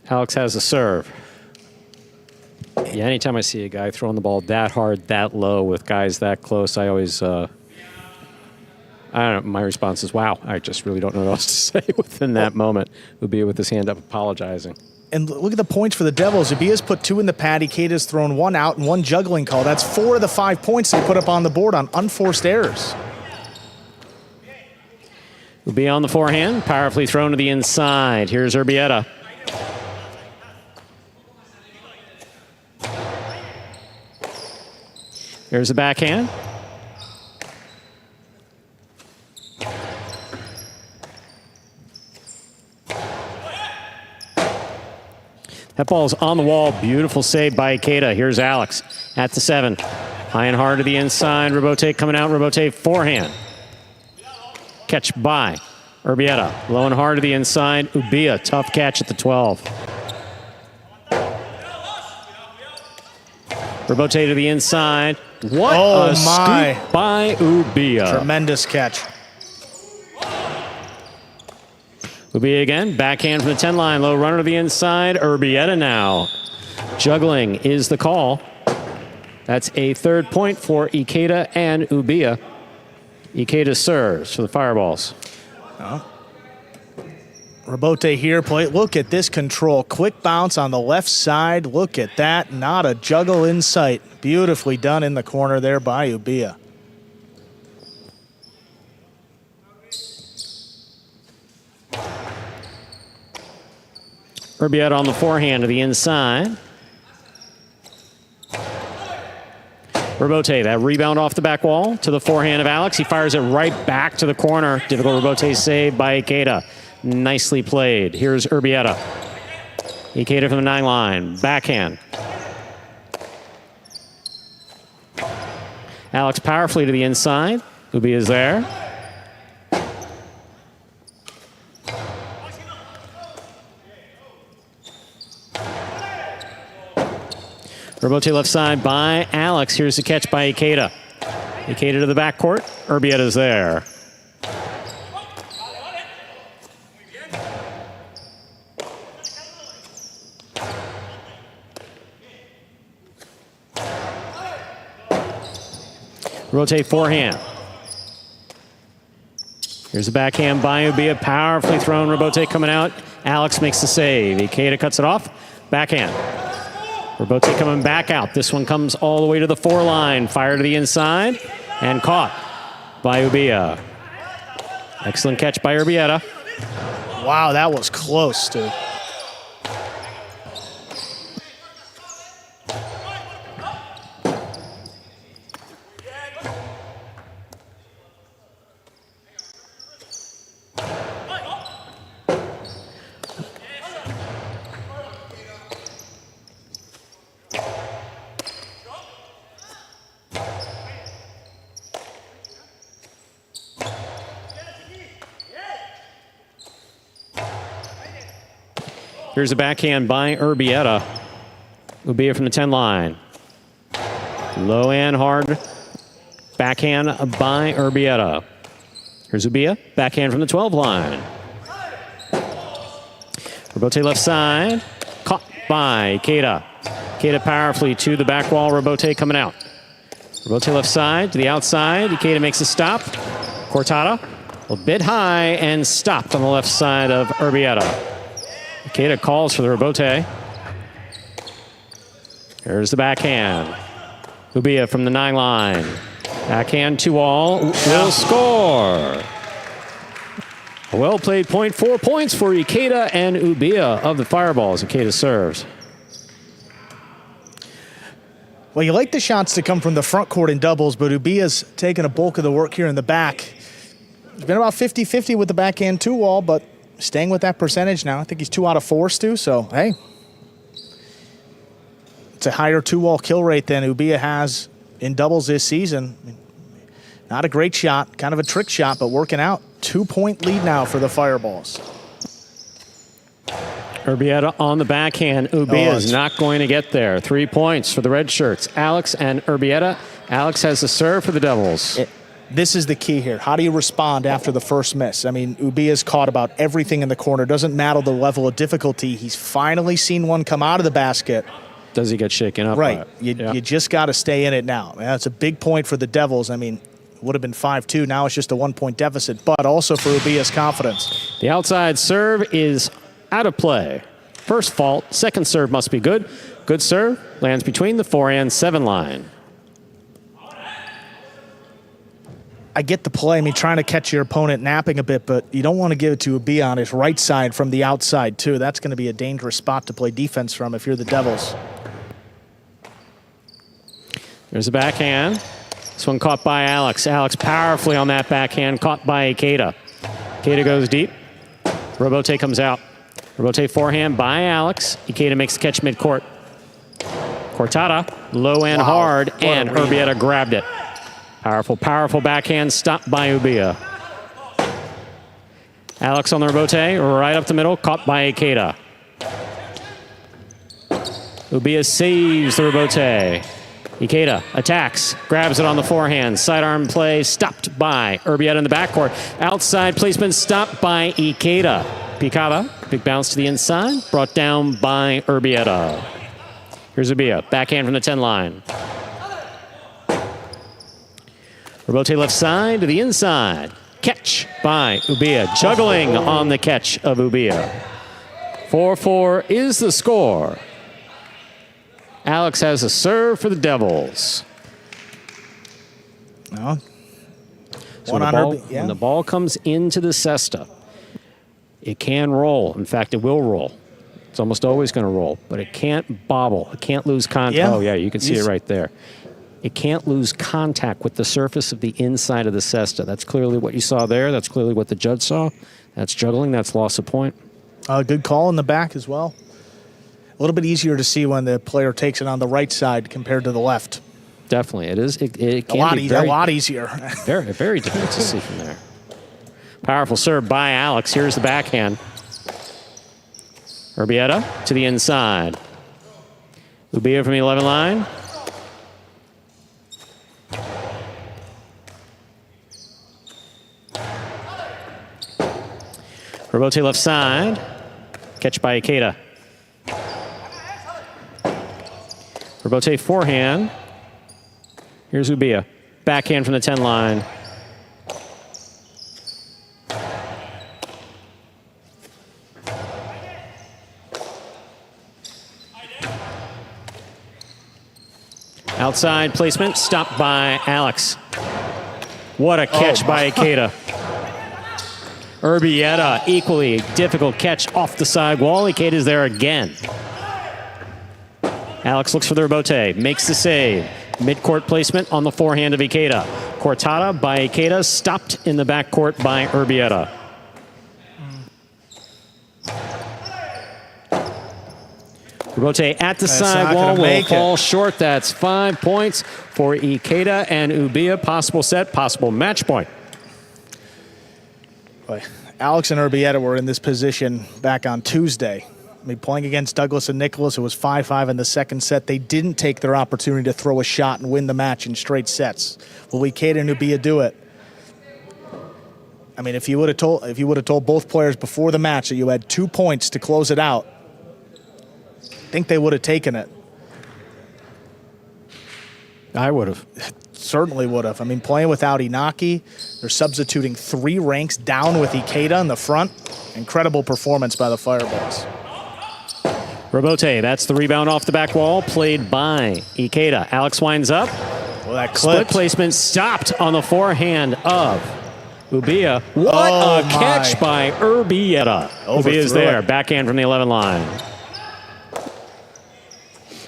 S2: Alex has the serve. Yeah, anytime I see a guy throwing the ball that hard, that low, with guys that close, I always, I don't know, my response is, wow. I just really don't know what else to say within that moment. Ubilla with his hand up apologizing.
S1: And look at the points for the Devils. Ubilla's put 2 in the pad. Ikeda's thrown 1 out and 1 juggling call. That's 4 of the 5 points they put up on the board on unforced errors.
S2: Ubilla on the forehand, powerfully thrown to the inside. Here's Urbieta. There's the backhand. That ball's on the wall. Beautiful save by Ikeda. Here's Alex at the 7. High and hard to the inside. Rebote coming out. Rebote forehand. Catch by Urbieta. Low and hard to the inside. Ubilla, tough catch at the 12. Rebote to the inside. What a scoop by Ubilla.
S1: Tremendous catch.
S2: Ubilla again, backhand from the 10 line, low runner to the inside. Urbieta now. Juggling is the call. That's a 3rd point for Ikeda and Ubilla. Ikeda serves for the Fireballs.
S1: Rebote here, play. Look at this control. Quick bounce on the left side. Look at that. Not a juggle in sight. Beautifully done in the corner there by Ubilla.
S2: Urbieta on the forehand to the inside. Rebote, that rebound off the back wall to the forehand of Alex. He fires it right back to the corner. Difficult rebote save by Ikeda. Nicely played. Here's Urbieta. Ikeda from the 9 line. Backhand. Alex powerfully to the inside. Ubilla is there. Rebote left side by Alex. Here's the catch by Ikeda. Ikeda to the backcourt. Urbieta is there. Rotate forehand. Here's the backhand by Ubilla. Powerfully thrown. Rebote coming out. Alex makes the save. Ikeda cuts it off. Backhand. Rebote coming back out. This one comes all the way to the 4 line. Fire to the inside and caught by Ubilla. Excellent catch by Urbieta.
S1: Wow, that was close, dude.
S2: Here's a backhand by Urbieta. Ubilla from the 10 line. Low and hard. Backhand by Urbieta. Here's Ubilla. Backhand from the 12 line. Rebote left side. Caught by Ikeda. Ikeda powerfully to the back wall. Rebote coming out. Rebote left side to the outside. Ikeda makes a stop. Cortada. A bit high and stopped on the left side of Urbieta. Ikeda calls for the rebote. Here's the backhand. Ubilla from the 9 line. Backhand 2-all. Will score. A well-played point. 4 points for Ikeda and Ubilla of the Fireballs. Ikeda serves.
S1: Well, you like the shots to come from the front court in doubles, but Ubilla's taking a bulk of the work here in the back. It's been about 50-50 with the backhand 2-wall, but staying with that percentage now. I think he's 2 out of 4, Stu, so hey. It's a higher 2-wall kill rate than Ubilla has in doubles this season. Not a great shot, kind of a trick shot, but working out. 2-point lead now for the Fireballs.
S2: Urbieta on the backhand. Ubilla is not going to get there. 3 points for the red shirts. Alex and Urbieta. Alex has the serve for the Devils.
S1: This is the key here. How do you respond after the first miss? I mean, Ubilla's caught about everything in the corner. Doesn't matter the level of difficulty. He's finally seen one come out of the basket.
S2: Does he get shaken up?
S1: Right. You just got to stay in it now. That's a big point for the Devils. I mean, it would have been 5-2. Now it's just a 1-point deficit, but also for Ubilla's confidence.
S2: The outside serve is out of play. First fault. Second serve must be good. Good serve. Lands between the 4 and 7 line.
S1: I get the play. I mean, trying to catch your opponent napping a bit, but you don't want to give it to Ubilla on his right side from the outside, too. That's going to be a dangerous spot to play defense from if you're the Devils.
S2: There's a backhand. This one caught by Alex. Alex powerfully on that backhand, caught by Ikeda. Ikeda goes deep. Robote comes out. Robote forehand by Alex. Ikeda makes the catch midcourt. Cortada, low and hard, and Urbieta grabbed it. Powerful, powerful backhand stopped by Ubilla. Alex on the Robote, right up the middle, caught by Ikeda. Ubilla saves the Robote. Ikeda attacks, grabs it on the forehand. Sidearm play stopped by Urbieta in the backcourt. Outside placement stopped by Ikeda. Picada, big bounce to the inside, brought down by Urbieta. Here's Ubilla, backhand from the 10 line. Robote left side to the inside. Catch by Ubilla, juggling on the catch of Ubilla. 4-4 is the score. Alex has a serve for the Devils.
S1: No.
S2: So when the ball comes into the cesta, it can roll. In fact, it will roll. It's almost always going to roll, but it can't bobble. It can't lose contact.
S1: Yeah.
S2: Oh, yeah, you can see it right there. It can't lose contact with the surface of the inside of the cesta. That's clearly what you saw there. That's clearly what the judge saw. That's juggling. That's loss of point.
S1: Good call in the back as well. A little bit easier to see when the player takes it on the right side compared to the left.
S2: Definitely. It is. It can
S1: a
S2: be
S1: lot easier.
S2: very, very difficult to see from there. Powerful serve by Alex. Here's the backhand. Urbieta to the inside. Ubilla from the 11 line. Robote left side. Catch by Ikeda. Robote forehand. Here's Ubilla. Backhand from the 10 line. Outside placement, stopped by Alex. What a catch by Ikeda. Urbieta, equally difficult catch off the side wall. Ikeda's there again. Alex looks for the Robote, makes the save. Midcourt placement on the forehand of Ikeda. Cortada by Ikeda, stopped in the backcourt by Urbieta. Robote at the side wall will fall short. That's 5 points for Ikeda and Ubilla. Possible set, possible match point.
S1: Boy, Alex and Urbieta were in this position back on Tuesday. I mean, playing against Douglas and Nicholas, it was 5-5 in the second set. They didn't take their opportunity to throw a shot and win the match in straight sets. Will Ikeda and Ubilla do it? I mean, if you would have told both players before the match that you had 2 points to close it out, I think they would have taken it.
S2: I would have.
S1: Certainly would have. I mean, playing without Inaki, they're substituting 3 ranks down with Ikeda in the front. Incredible performance by the Fireballs.
S2: Robote, that's the rebound off the back wall, played by Ikeda. Alex winds up.
S1: Well, that
S2: split placement stopped on the forehand of Ubilla. What a catch by Urbieta. Ubilla's there, backhand from the 11 line.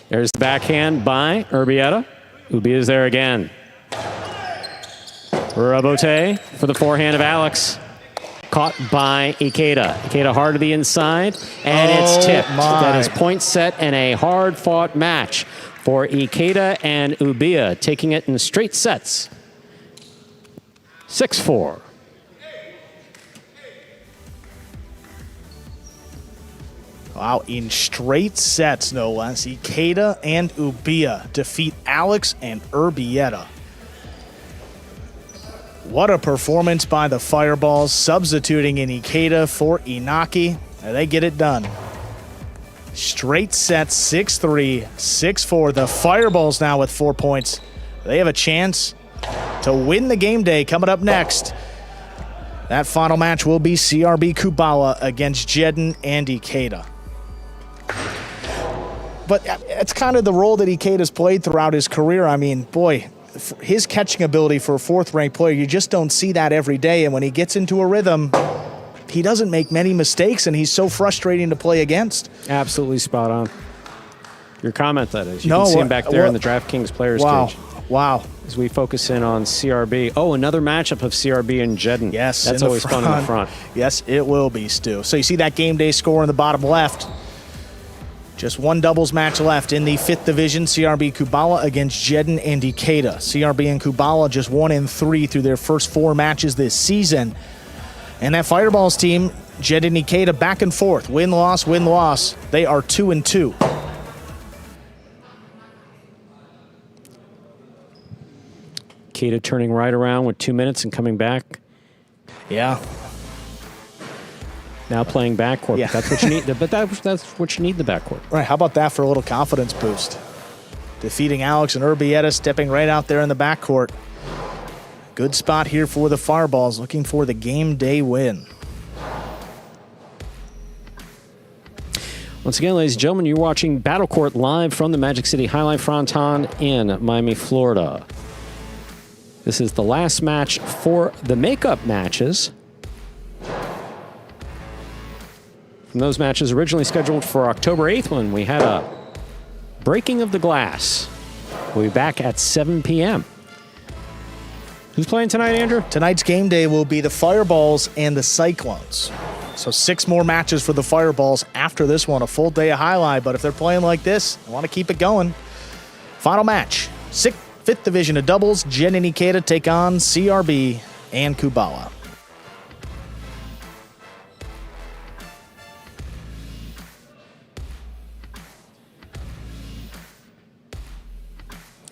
S2: There's the backhand by Urbieta. Ubilla's there again. Robote for the forehand of Alex. Caught by Ikeda. Ikeda hard to the inside, and it's tipped. That is point set and a hard-fought match for Ikeda and Ubilla, taking it in straight sets. 6-4.
S1: Wow, in straight sets, no less. Ikeda and Ubilla defeat Alex and Urbieta. What a performance by the Fireballs, substituting in Ikeda for Inaki. And they get it done. Straight sets, 6-3, 6-4. The Fireballs now with 4 points. They have a chance to win the game day coming up next. That final match will be CRB Kubala against Jedon and Ikeda. But it's kind of the role that Ikeda's played throughout his career. I mean, boy, his catching ability for a fourth-ranked player, you just don't see that every day. And when he gets into a rhythm, he doesn't make many mistakes, and he's so frustrating to play against.
S2: Absolutely spot on. Your comment, that is. You can see him back there in the DraftKings players cage.
S1: Wow.
S2: As we focus in on CRB. Oh, another matchup of CRB and Jedon.
S1: Yes.
S2: That's always fun in the front.
S1: Yes, it will be, Stu. So you see that game day score in the bottom left. Just one doubles match left in the 5th division. CRB Kubala against Jedon and Ikeda. CRB and Kubala just 1-3 through their first 4 matches this season. And that Fireballs team, Jedon and Ikeda, back and forth. Win-loss, win-loss. They are 2-2.
S2: Ikeda turning right around with 2 minutes and coming back.
S1: Yeah.
S2: Now playing backcourt.
S1: Yeah.
S2: That's what you need. But that's what you need in the backcourt.
S1: Right, how about that for a little confidence boost? Defeating Alex and Urbieta, stepping right out there in the backcourt. Good spot here for the Fireballs, looking for the game day win.
S2: Once again, ladies and gentlemen, you're watching Battle Court live from the Magic City Fronton in Miami, Florida. This is the last match for the makeup matches. From those matches originally scheduled for October 8th, when we had a breaking of the glass. We'll be back at 7 p.m. Who's playing tonight, Andrew?
S1: Tonight's game day will be the Fireballs and the Cyclones. So 6 more matches for the Fireballs after this one, a full day of highlight. But if they're playing like this, I want to keep it going. Final match, 5th division of doubles. Jedon and Ikeda take on CRB and Kubala.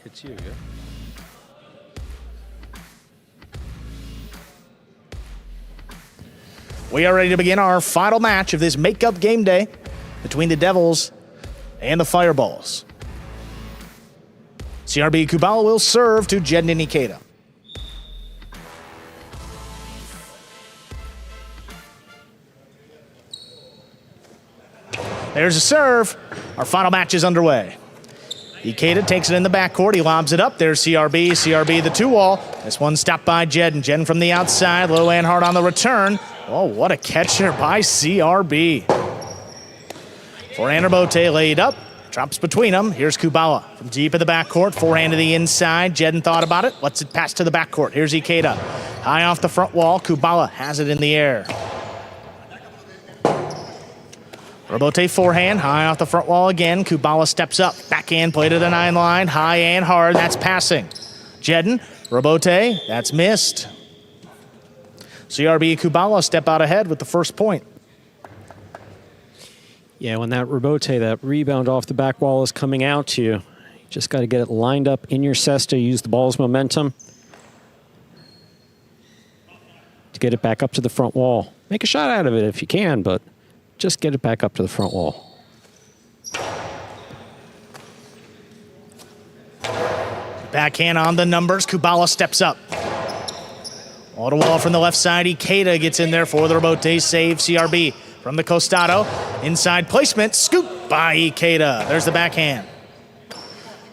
S2: It's you, yeah.
S1: We are ready to begin our final match of this makeup game day between the Devils and the Fireballs. CRB Kubala will serve to Jedon and Ikeda. There's a serve. Our final match is underway. Ikeda takes it in the backcourt. He lobs it up. There's CRB. CRB the 2-wall. This one stopped by Jedon. Jedon from the outside. Low and hard on the return. Oh, what a catch there by CRB. Forehand Bote laid up. Drops between them. Here's Kubala from deep in the backcourt. Forehand to the inside. Jedon thought about it. Lets it pass to the backcourt. Here's Ikeda. High off the front wall. Kubala has it in the air. Robote forehand, high off the front wall again. Kubala steps up. Backhand play to the 9 line. High and hard. That's passing. Jedon, Robote, that's missed. CRB Kubala step out ahead with the first point.
S2: Yeah, when that Robote, that rebound off the back wall is coming out to you, you just got to get it lined up in your cesta, use the ball's momentum to get it back up to the front wall. Make a shot out of it if you can, but just get it back up to the front wall.
S1: Backhand on the numbers. Kubala steps up. Wall to wall from the left side. Ikeda gets in there for the Robote save. CRB from the Costado. Inside placement. Scoop by Ikeda. There's the backhand.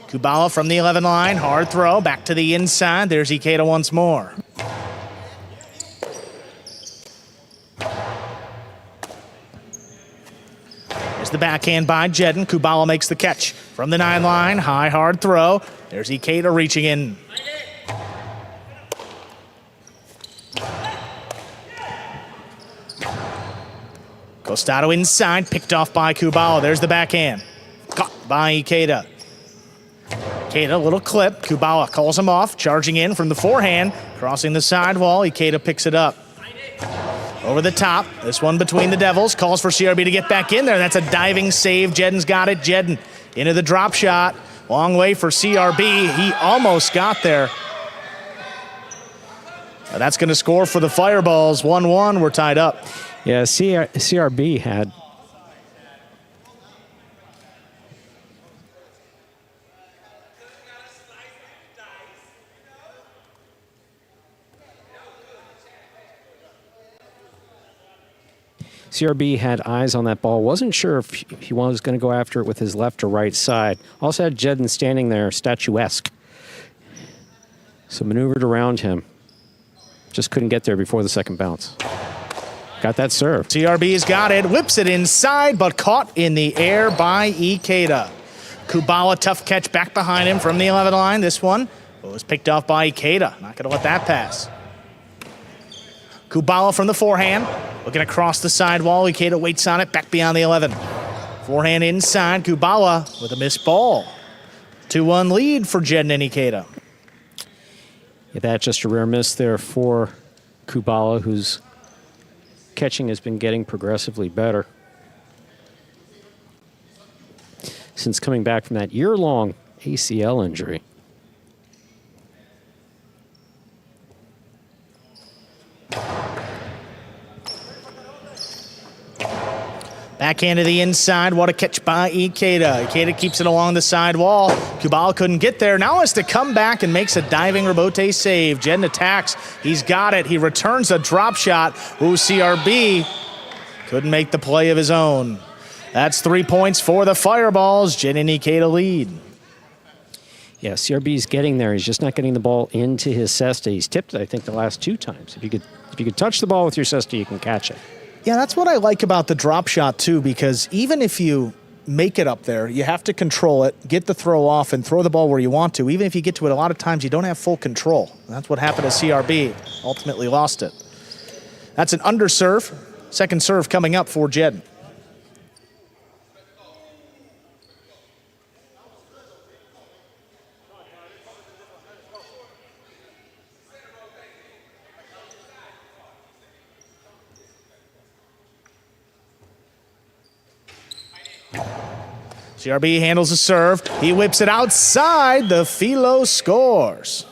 S1: Kubala from the 11 line. Hard throw. Back to the inside. There's Ikeda once more. The backhand by Jedon. Kubala makes the catch from the 9 line. High, hard throw. There's Ikeda reaching in. Costado inside, picked off by Kubala. There's the backhand. Caught by Ikeda. Ikeda, a little clip. Kubala calls him off, charging in from the forehand. Crossing the sidewall, Ikeda picks it up. Over the top, this one between the Devils. Calls for CRB to get back in there. That's a diving save. Jedon's got it. Jedon into the drop shot. Long way for CRB. He almost got there. That's going to score for the Fireballs. 1-1, we're tied up.
S2: Yeah, CRB had... CRB had eyes on that ball. Wasn't sure if he was going to go after it with his left or right side. Also had Jedon standing there statuesque. So maneuvered around him. Just couldn't get there before the second bounce. Got that serve.
S1: CRB's got it. Whips it inside, but caught in the air by Ikeda. Kubala, tough catch back behind him from the 11 line. This one was picked off by Ikeda. Not going to let that pass. Kubala from the forehand. Looking across the sidewall. Ikeda waits on it. Back beyond the 11. Forehand inside. Kubala with a missed ball. 2-1 lead for Jedon and Ikeda.
S2: Yeah, that's just a rare miss there for Kubala, whose catching has been getting progressively better since coming back from that year-long ACL injury.
S1: Backhand to the inside. What a catch by Ikeda. Ikeda keeps it along the side wall. Kubala couldn't get there. Now has to come back and makes a diving rebote save. Jedon attacks. He's got it. He returns a drop shot. Ooh, CRB couldn't make the play of his own. That's 3 points for the Fireballs. Jedon and Ikeda lead.
S2: Yeah, CRB's getting there. He's just not getting the ball into his cesta. He's tipped it, I think, the last 2 times. If you could touch the ball with your cesta, you can catch it.
S1: Yeah, that's what I like about the drop shot, too, because even if you make it up there, you have to control it, get the throw off, and throw the ball where you want to. Even if you get to it, a lot of times you don't have full control. That's what happened to CRB. Ultimately lost it. That's an underserve. Second serve coming up for Jedon. CRB handles the serve. He whips it outside. The Philo scores.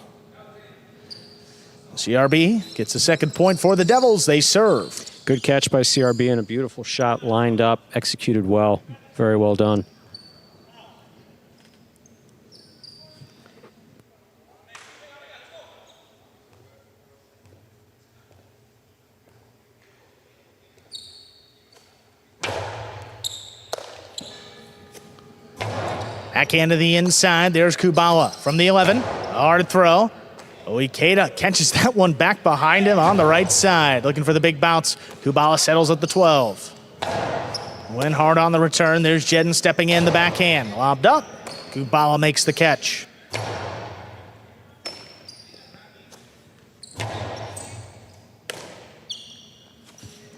S1: CRB gets a second point for the Devils. They serve.
S2: Good catch by CRB and a beautiful shot lined up, executed well. Very well done.
S1: Backhand to the inside. There's Kubala from the 11. Hard throw. Oh, Ikeda catches that one back behind him on the right side. Looking for the big bounce. Kubala settles at the 12. Went hard on the return. There's Jedon stepping in the backhand. Lobbed up. Kubala makes the catch.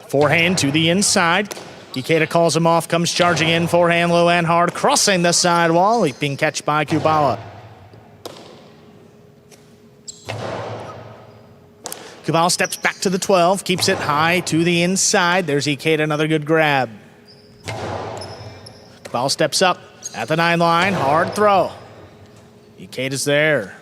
S1: Forehand to the inside. Ikeda calls him off, comes charging in, forehand low and hard, crossing the sidewall, leaping catch by Kubala. Kubala steps back to the 12, keeps it high to the inside. There's Ikeda, another good grab. Kubala steps up at the 9 line, hard throw. Ikeda's there.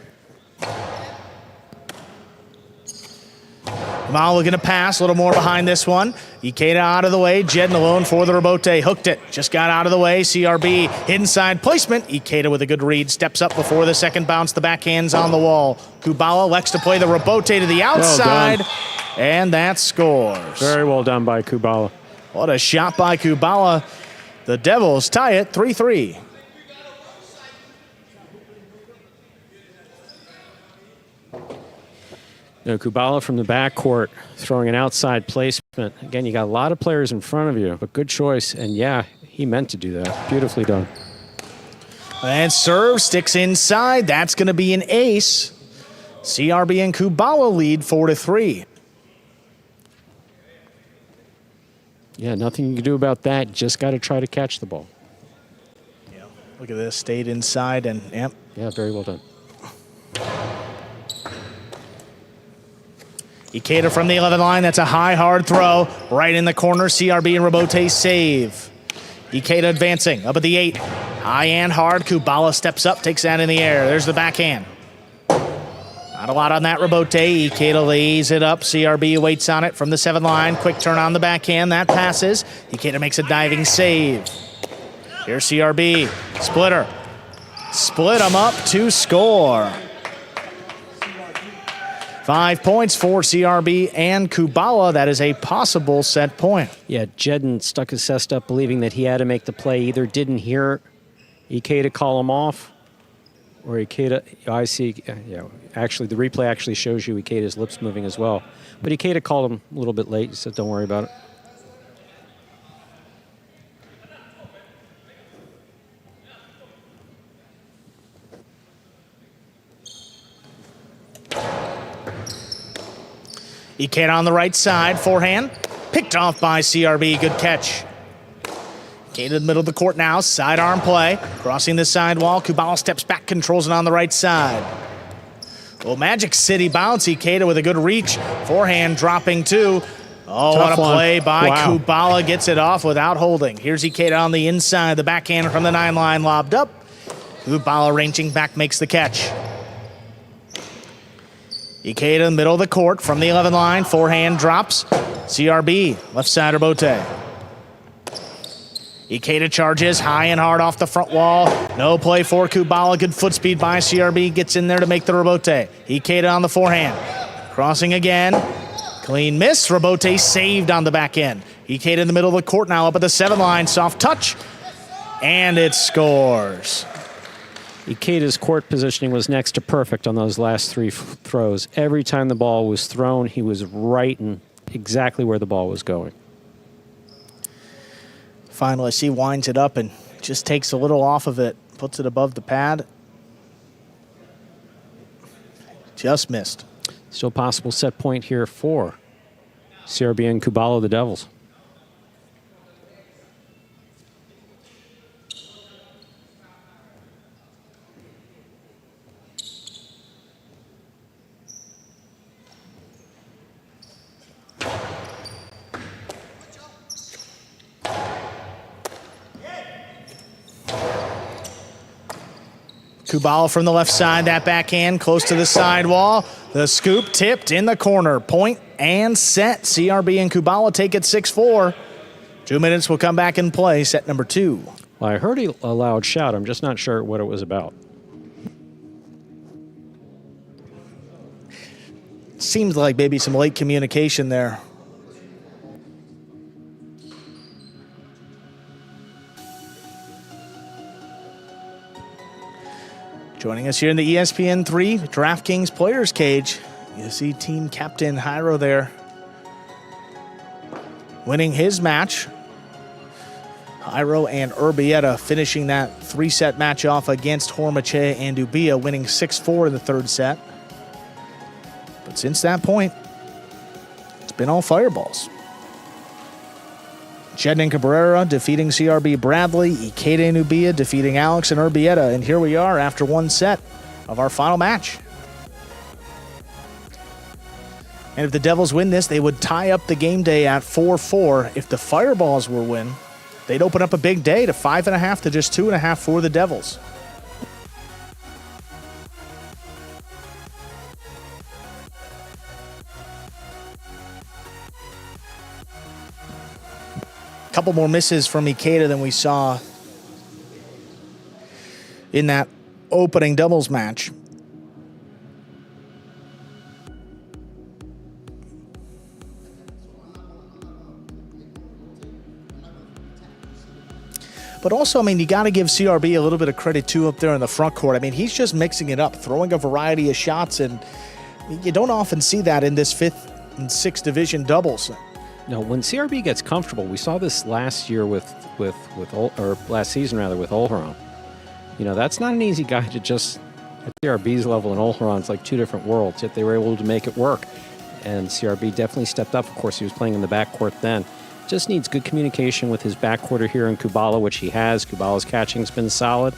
S1: Kubala looking to pass, a little more behind this one. Ikeda out of the way, Jedon alone for the rebote, hooked it, just got out of the way, CRB inside placement. Ikeda with a good read, steps up before the second bounce, the backhand's on the wall. Kubala elects to play the rebote to the outside, and that scores.
S2: Very well done by Kubala.
S1: What a shot by Kubala. The Devils tie it 3-3.
S2: Kubala from the backcourt throwing an outside placement. Again, you got a lot of players in front of you, but good choice. And yeah, he meant to do that. Beautifully done.
S1: And serve sticks inside. That's going to be an ace. CRB and Kubala lead 4-3.
S2: Yeah, nothing you can do about that. Just got to try to catch the ball.
S1: Yeah, look at this. Stayed inside and yep.
S2: Yeah, very well done.
S1: Ikeda from the 11 line. That's a high, hard throw. Right in the corner. CRB and Rebote save. Ikeda advancing. Up at the 8. High and hard. Kubala steps up, takes that in the air. There's the backhand. Not a lot on that Rebote. Ikeda lays it up. CRB waits on it from the 7 line. Quick turn on the backhand. That passes. Ikeda makes a diving save. Here's CRB. Splitter. Split them up to score. 5 points for CRB and Kubala. That is a possible set point.
S2: Yeah, Jedon stuck his chest up believing that he had to make the play. Either didn't hear Ikeda call him off, or Ikeda, I see, yeah, actually the replay actually shows you Ikeda's lips moving as well. But Ikeda called him a little bit late. He said, don't worry about it.
S1: Ikeda on the right side, forehand. Picked off by CRB, good catch. Ikeda in the middle of the court now, sidearm play. Crossing the sidewall, Kubala steps back, controls it on the right side. Well, Magic City bounce, Ikeda with a good reach. Forehand dropping too. Oh,
S2: Tough
S1: what a play
S2: one.
S1: by
S2: Wow.
S1: Kubala, gets it off without holding. Here's Ikeda on the inside, the backhand from the 9 line lobbed up. Kubala ranging back, makes the catch. Ikeda in the middle of the court from the 11 line. Forehand drops. CRB, left side Rebote. Ikeda charges high and hard off the front wall. No play for Kubala. Good foot speed by CRB. Gets in there to make the Rebote. Ikeda on the forehand. Crossing again. Clean miss. Rebote saved on the back end. Ikeda in the middle of the court now up at the 7 line. Soft touch. And it scores.
S2: Ikeda's court positioning was next to perfect on those last 3 throws. Every time the ball was thrown, he was right in exactly where the ball was going.
S1: Finally, he winds it up and just takes a little off of it, puts it above the pad. Just missed.
S2: Still possible set point here for CRB and Kubala, the Devils.
S1: Kubala from the left side, that backhand close to the sidewall. The scoop tipped in the corner. Point and set. CRB and Kubala take it 6-4. 2 minutes will come back and play set number 2.
S2: Well, I heard a loud shout. I'm just not sure what it was about.
S1: Seems like maybe some late communication there. Joining us here in the ESPN3 DraftKings Players Cage, you see team captain Jairo there winning his match. Jairo and Urbieta finishing that 3-set match off against Ikeda and Ubilla, winning 6-4 in the 3rd set. But since that point, it's been all fireballs. Jedon and Cabrera defeating CRB Bradley, Ikeda and Ubilla defeating Alex and Urbieta, and here we are after 1 set of our final match. And if the Devils win this, they would tie up the game day at 4-4. If the Fireballs were win, they'd open up a big day to 5.5 to just 2.5 for the Devils. Couple more misses from Ikeda than we saw in that opening doubles match. But also, I mean, you got to give CRB a little bit of credit, too, up there in the front court. I mean, he's just mixing it up, throwing a variety of shots, and you don't often see that in this 5th and 6th division doubles.
S2: No, when CRB gets comfortable, we saw this last year or last season rather, with Olheron. You know, that's not an easy guy to just, at CRB's level and Olheron's like 2 different worlds, yet they were able to make it work. And CRB definitely stepped up. Of course, he was playing in the backcourt then. Just needs good communication with his backcourter here in Kubala, which he has. Kubala's catching's been solid.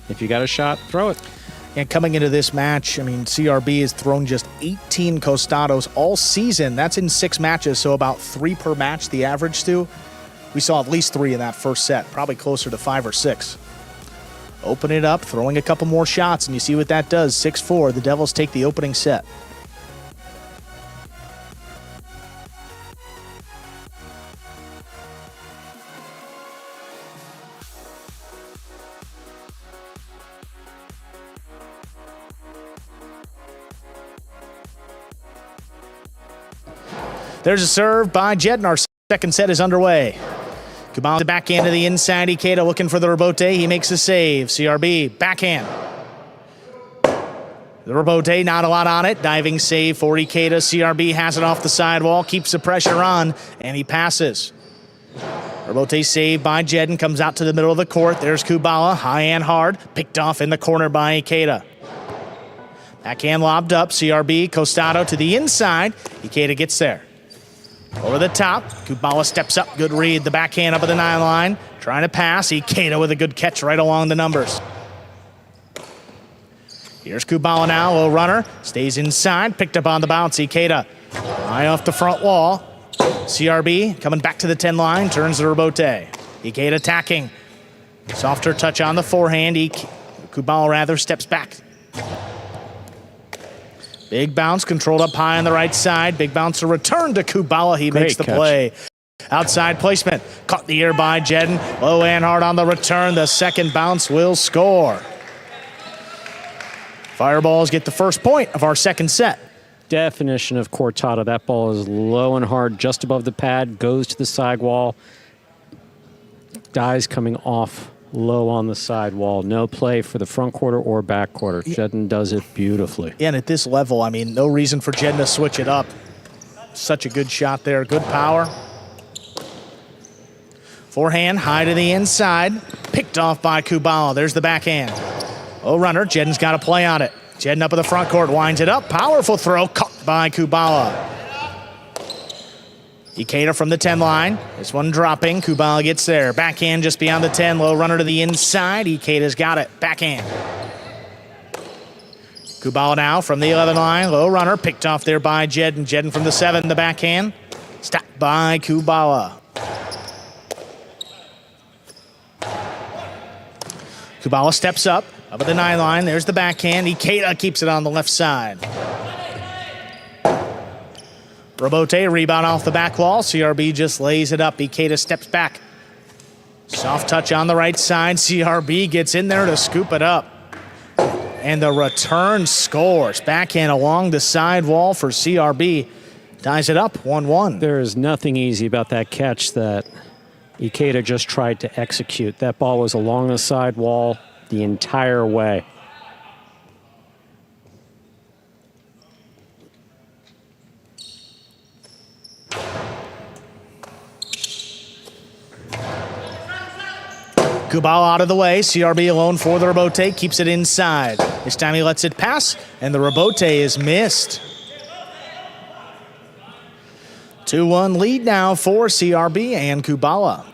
S2: If you got a shot, throw it.
S1: And coming into this match, I mean, CRB has thrown just 18 costados all season. That's in 6 matches, so about 3 per match, the average to. We saw at least 3 in that first set, probably closer to 5 or 6. Open it up, throwing a couple more shots, and you see what that does. 6-4, the Devils take the opening set. There's a serve by Jedon. Our second set is underway. Kubala backhand to the inside. Ikeda looking for the rebote. He makes a save. CRB backhand. The rebote, not a lot on it. Diving save for Ikeda. CRB has it off the sidewall, keeps the pressure on, and he passes. Rebote saved by Jedon, comes out to the middle of the court. There's Kubala, high and hard, picked off in the corner by Ikeda. Backhand lobbed up. CRB, Costado to the inside. Ikeda gets there. Over the top, Kubala steps up, good read, the backhand up at the 9 line, trying to pass, Ikeda with a good catch right along the numbers. Here's Kubala now, low runner, stays inside, picked up on the bounce, Ikeda high off the front wall. CRB coming back to the 10 line, turns the rebote. Ikeda attacking, softer touch on the forehand, Kubala rather steps back. Big bounce, controlled up high on the right side. Big bounce to return to Kubala. He makes the play. Outside placement. Caught the air by Jedon. Low and hard on the return. The second bounce will score. Fireballs get the first point of our second set.
S2: Definition of cortada. That ball is low and hard, just above the pad, goes to the sidewall. Dies coming off low on the sidewall. No play for the front quarter or back quarter. Jedon does it beautifully.
S1: Yeah, and at this level, I mean, no reason for Jedon to switch it up. Such a good shot there. Good power. Forehand, high to the inside. Picked off by Kubala. There's the backhand. Oh, runner. Jedon's got a play on it. Jedon up in the front court, winds it up. Powerful throw, caught by Kubala. Ikeda from the 10 line. This one dropping. Kubala gets there. Backhand just beyond the 10. Low runner to the inside. Ikeda's got it. Backhand. Kubala now from the 11 line. Low runner picked off there by Jedon. Jedon from the 7. The backhand. Stopped by Kubala. Kubala steps up at the 9 line. There's the backhand. Ikeda keeps it on the left side. Rebote, rebound off the back wall. CRB just lays it up. Ikeda steps back. Soft touch on the right side. CRB gets in there to scoop it up. And the return scores. Backhand along the side wall for CRB. Ties it up 1-1.
S2: There is nothing easy about that catch that Ikeda just tried to execute. That ball was along the side wall the entire way.
S1: Kubala out of the way. CRB alone for the rebote. Keeps it inside. This time he lets it pass, and the rebote is missed. 2-1 lead now for CRB and Kubala.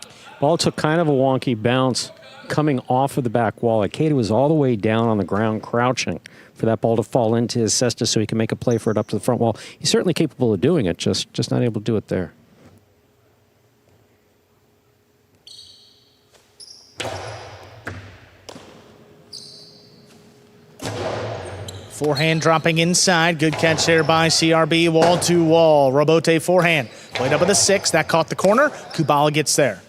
S2: Ball took kind of a wonky bounce coming off of the back wall. Ikeda was all the way down on the ground crouching for that ball to fall into his cesta so he can make a play for it up to the front wall. He's certainly capable of doing it, just not able to do it there.
S1: Forehand dropping inside. Good catch there by CRB. Wall to wall. Rebote forehand. Played up at the 6. That caught the corner. Kubala gets there.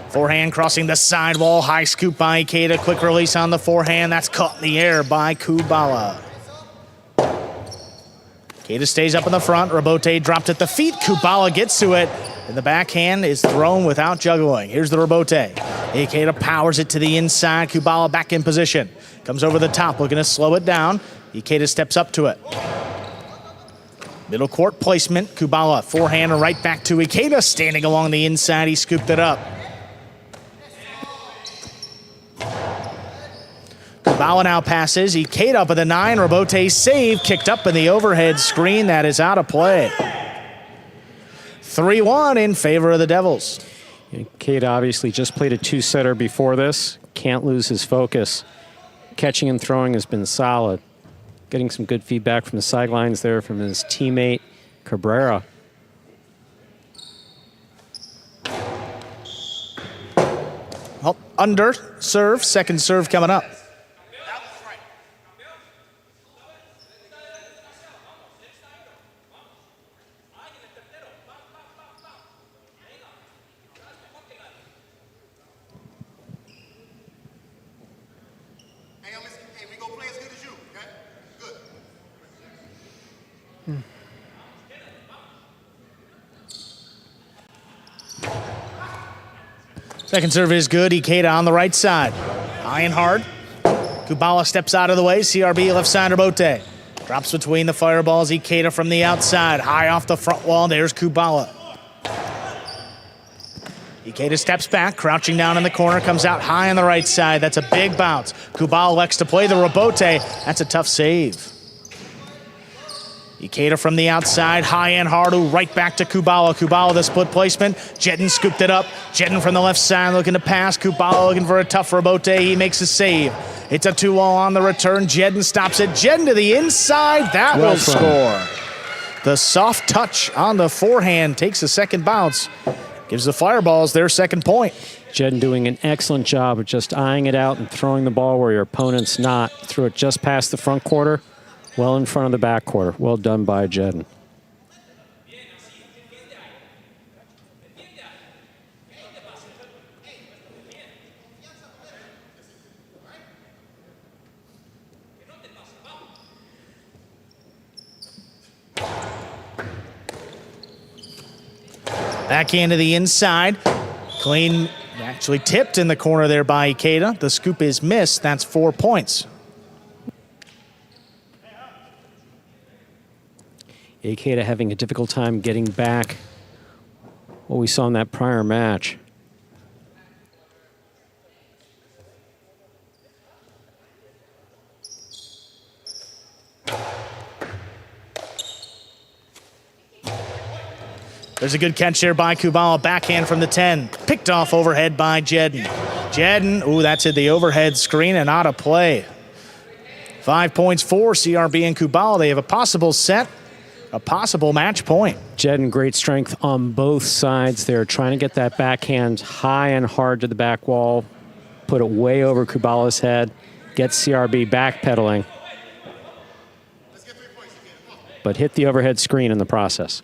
S1: Forehand crossing the sidewall. High scoop by Ikeda. Quick release on the forehand. That's caught in the air by Kubala. Ikeda stays up in the front. Rebote dropped at the feet. Kubala gets to it. And the backhand is thrown without juggling. Here's the rebote. Ikeda powers it to the inside. Kubala back in position. Comes over the top, looking to slow it down. Ikeda steps up to it. Middle court placement. Kubala forehand and right back to Ikeda. Standing along the inside, he scooped it up. Kubala now passes. Ikeda up at the 9. Rebote save. Kicked up in the overhead screen. That is out of play. 3-1 in favor of the Devils.
S2: Ikeda obviously just played a 2-setter before this. Can't lose his focus. catching and throwing has been solid. Getting some good feedback from the sidelines there from his teammate, Cabrera.
S1: Well, under serve, second serve coming up. Second serve is good. Ikeda on the right side. High and hard. Kubala steps out of the way. CRB left side Rebote. Drops between the fireballs. Ikeda from the outside. High off the front wall. There's Kubala. Ikeda steps back, crouching down in the corner, comes out high on the right side. That's a big bounce. Kubala elects to play the Rebote. That's a tough save. Ikeda from the outside, high and hard, right back to Kubala. Kubala, the split placement. Jedon scooped it up. Jedon from the left side looking to pass. Kubala looking for a tough Rebote. He makes a save. It's a 2-all on the return. Jedon stops it. Jedon to the inside. That will score. The soft touch on the forehand takes a second bounce. Gives the Fireballs their second point.
S2: Jedon doing an excellent job of just eyeing it out and throwing the ball where your opponent's not. Threw it just past the front quarter. Well in front of the back quarter. Well done by Jedon.
S1: Backhand to the inside. Clean, actually tipped in the corner there by Ikeda. The scoop is missed. That's 4 points.
S2: Ikeda having a difficult time getting back what we saw in that prior match.
S1: There's a good catch there by Kubala. Backhand from the 10. Picked off overhead by Jedon. Jedon, ooh, that's at the overhead screen and out of play. 5 points for CRB and Kubala. They have a possible set. A possible match point.
S2: Jedon, great strength on both sides there, trying to get that backhand high and hard to the back wall, put it way over Kubala's head, get CRB backpedaling, but hit the overhead screen in the process.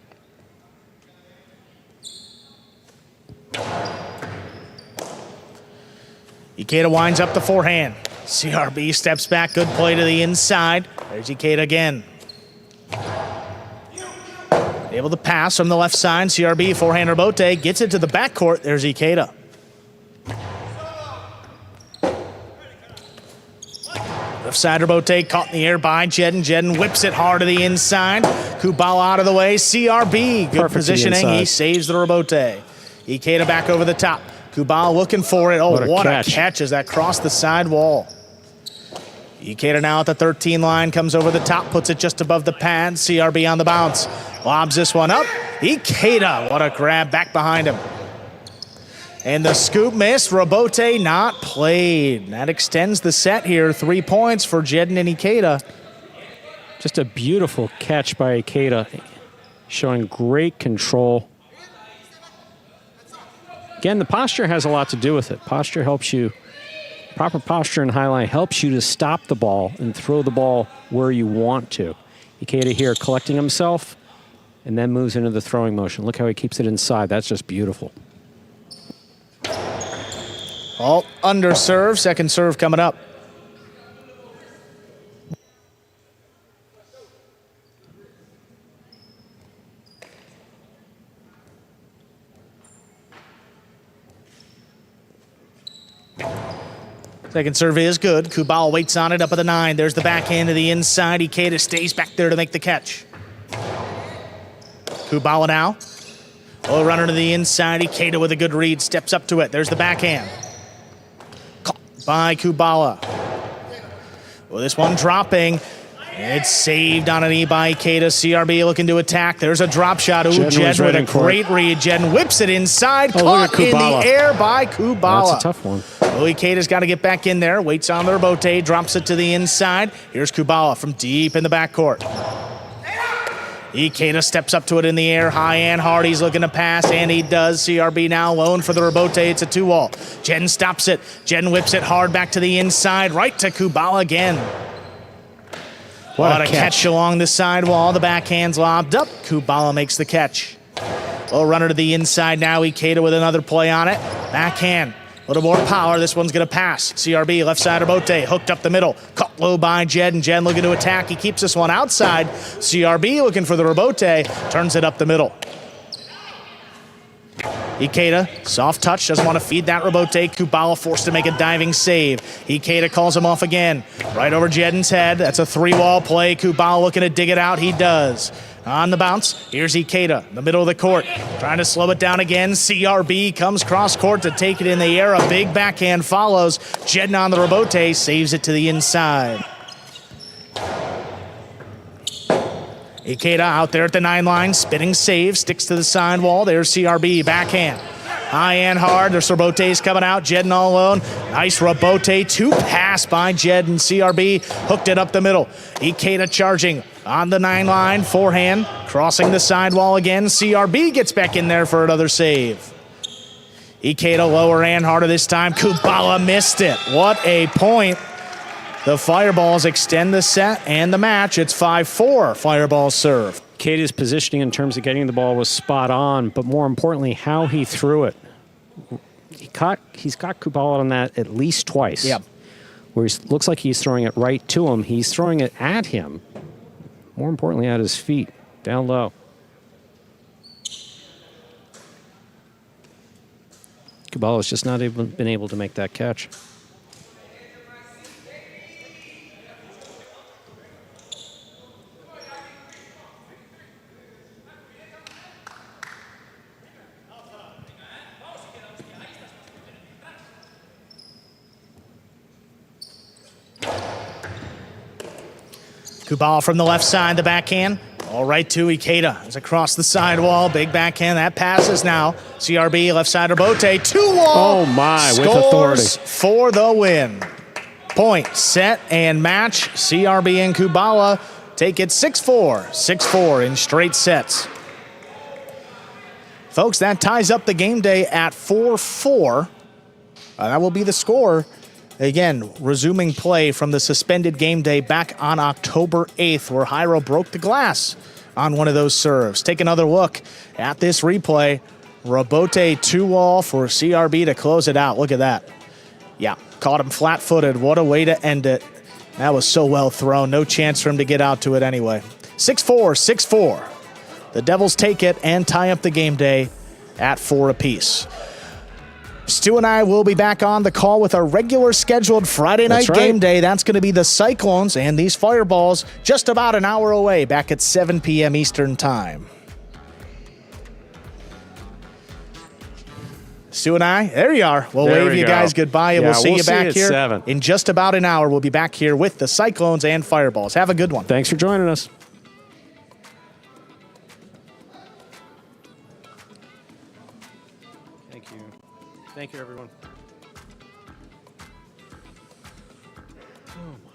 S1: Ikeda winds up the forehand. CRB steps back, good play to the inside. There's Ikeda again. Able to pass from the left side. CRB, forehand Rebote, gets it to the backcourt. There's Ikeda. Left side Rebote caught in the air by Jedon. Jedon whips it hard to the inside. Kubala out of the way. CRB, good
S2: Perfect
S1: positioning. He saves the Rebote. Ikeda back over the top. Kubala looking for it. Oh, what a catch as that crossed the side wall. Ikeda now at the 13 line, comes over the top, puts it just above the pad. CRB on the bounce. Lobs this one up. Ikeda, what a grab back behind him. And the scoop miss. Rebote not played. That extends the set here. 3 points for Jedon and Ikeda.
S2: Just a beautiful catch by Ikeda, showing great control. Again, the posture has a lot to do with it. Posture helps you. Proper posture and highline helps you to stop the ball and throw the ball where you want to. Ikeda here collecting himself and then moves into the throwing motion. Look how he keeps it inside. That's just beautiful.
S1: All under serve, second serve coming up. Second serve is good. Kubala waits on it up at the 9. There's the backhand to the inside. Ikeda stays back there to make the catch. Kubala now. Oh, runner to the inside. Ikeda with a good read. Steps up to it. There's the backhand. Caught by Kubala. Well, this one dropping. It's saved on an E by Ikeda. CRB looking to attack. There's a drop shot. Ooh, Jedon with a great read. Jedon whips it inside. Caught in the air by Kubala.
S2: That's a tough one.
S1: Well, Ikeda's got to get back in there. Waits on the rebote. Drops it to the inside. Here's Kubala from deep in the backcourt. Ikeda steps up to it in the air. High and hard. He's looking to pass, and he does. CRB now alone for the rebote. It's a 2-wall. Jedon stops it. Jedon whips it hard back to the inside. Right to Kubala again. What a catch along the sidewall. The backhand's lobbed up. Kubala makes the catch. Little runner to the inside now. Ikeda with another play on it. Backhand. A little more power. This one's going to pass. CRB, left side of Bote. Hooked up the middle. Caught low by Jedon. Jedon looking to attack. He keeps this one outside. CRB looking for the rebote. Turns it up the middle. Ikeda, soft touch, doesn't want to feed that rebote. Kubala forced to make a diving save. Ikeda calls him off again. Right over Jedon's head. That's a 3-wall play. Kubala looking to dig it out. He does. On the bounce, here's Ikeda, in the middle of the court. Trying to slow it down again. CRB comes cross court to take it in the air. A big backhand follows. Jedon on the rebote, saves it to the inside. Ikeda out there at the 9 line, spinning save, sticks to the sidewall. There's CRB, backhand. High and hard, there's rebotes coming out. Jedon all alone. Nice rebote, 2 pass by Jedon. CRB hooked it up the middle. Ikeda charging on the 9 line, forehand, crossing the sidewall again. CRB gets back in there for another save. Ikeda lower and harder this time. Kubala missed it. What a point. The Fireballs extend the set and the match. It's 5-4. Fireballs serve.
S2: Ikeda's positioning in terms of getting the ball was spot on, but more importantly, how he threw it. He's got Kubala on that at least twice.
S1: Yep.
S2: Where he looks like he's throwing it right to him. He's throwing it at him. More importantly, at his feet, down low. Kubala's just not been able to make that catch.
S1: Kubala from the left side, the backhand. All right to Ikeda. It's across the sidewall. Big backhand. That passes now. CRB, left side of Bote. 2-wall.
S2: Oh, my. With
S1: Scores
S2: authority.
S1: For the win. Point, set, and match. CRB and Kubala take it 6-4. 6-4 in straight sets. Folks, that ties up the game day at 4-4. That will be the score. Again, resuming play from the suspended game day back on October 8th, where Jairo broke the glass on one of those serves. Take another look at this replay. Rebote 2-wall for CRB to close it out. Look at that. Yeah, caught him flat-footed. What a way to end it. That was so well thrown. No chance for him to get out to it anyway. 6-4, 6-4. The Devils take it and tie up the game day at 4 apiece. Stu and I will be back on the call with our regular scheduled Friday night game day. That's going to be the Cyclones and these Fireballs just about an hour away, back at 7 p.m. Eastern Time. Stu and I, there you are. We'll wave you guys goodbye, and we'll see you back here
S2: 7.
S1: in just about an hour. We'll be back here with the Cyclones and Fireballs. Have a good one.
S2: Thanks for joining us. Thank you, everyone. Oh, my.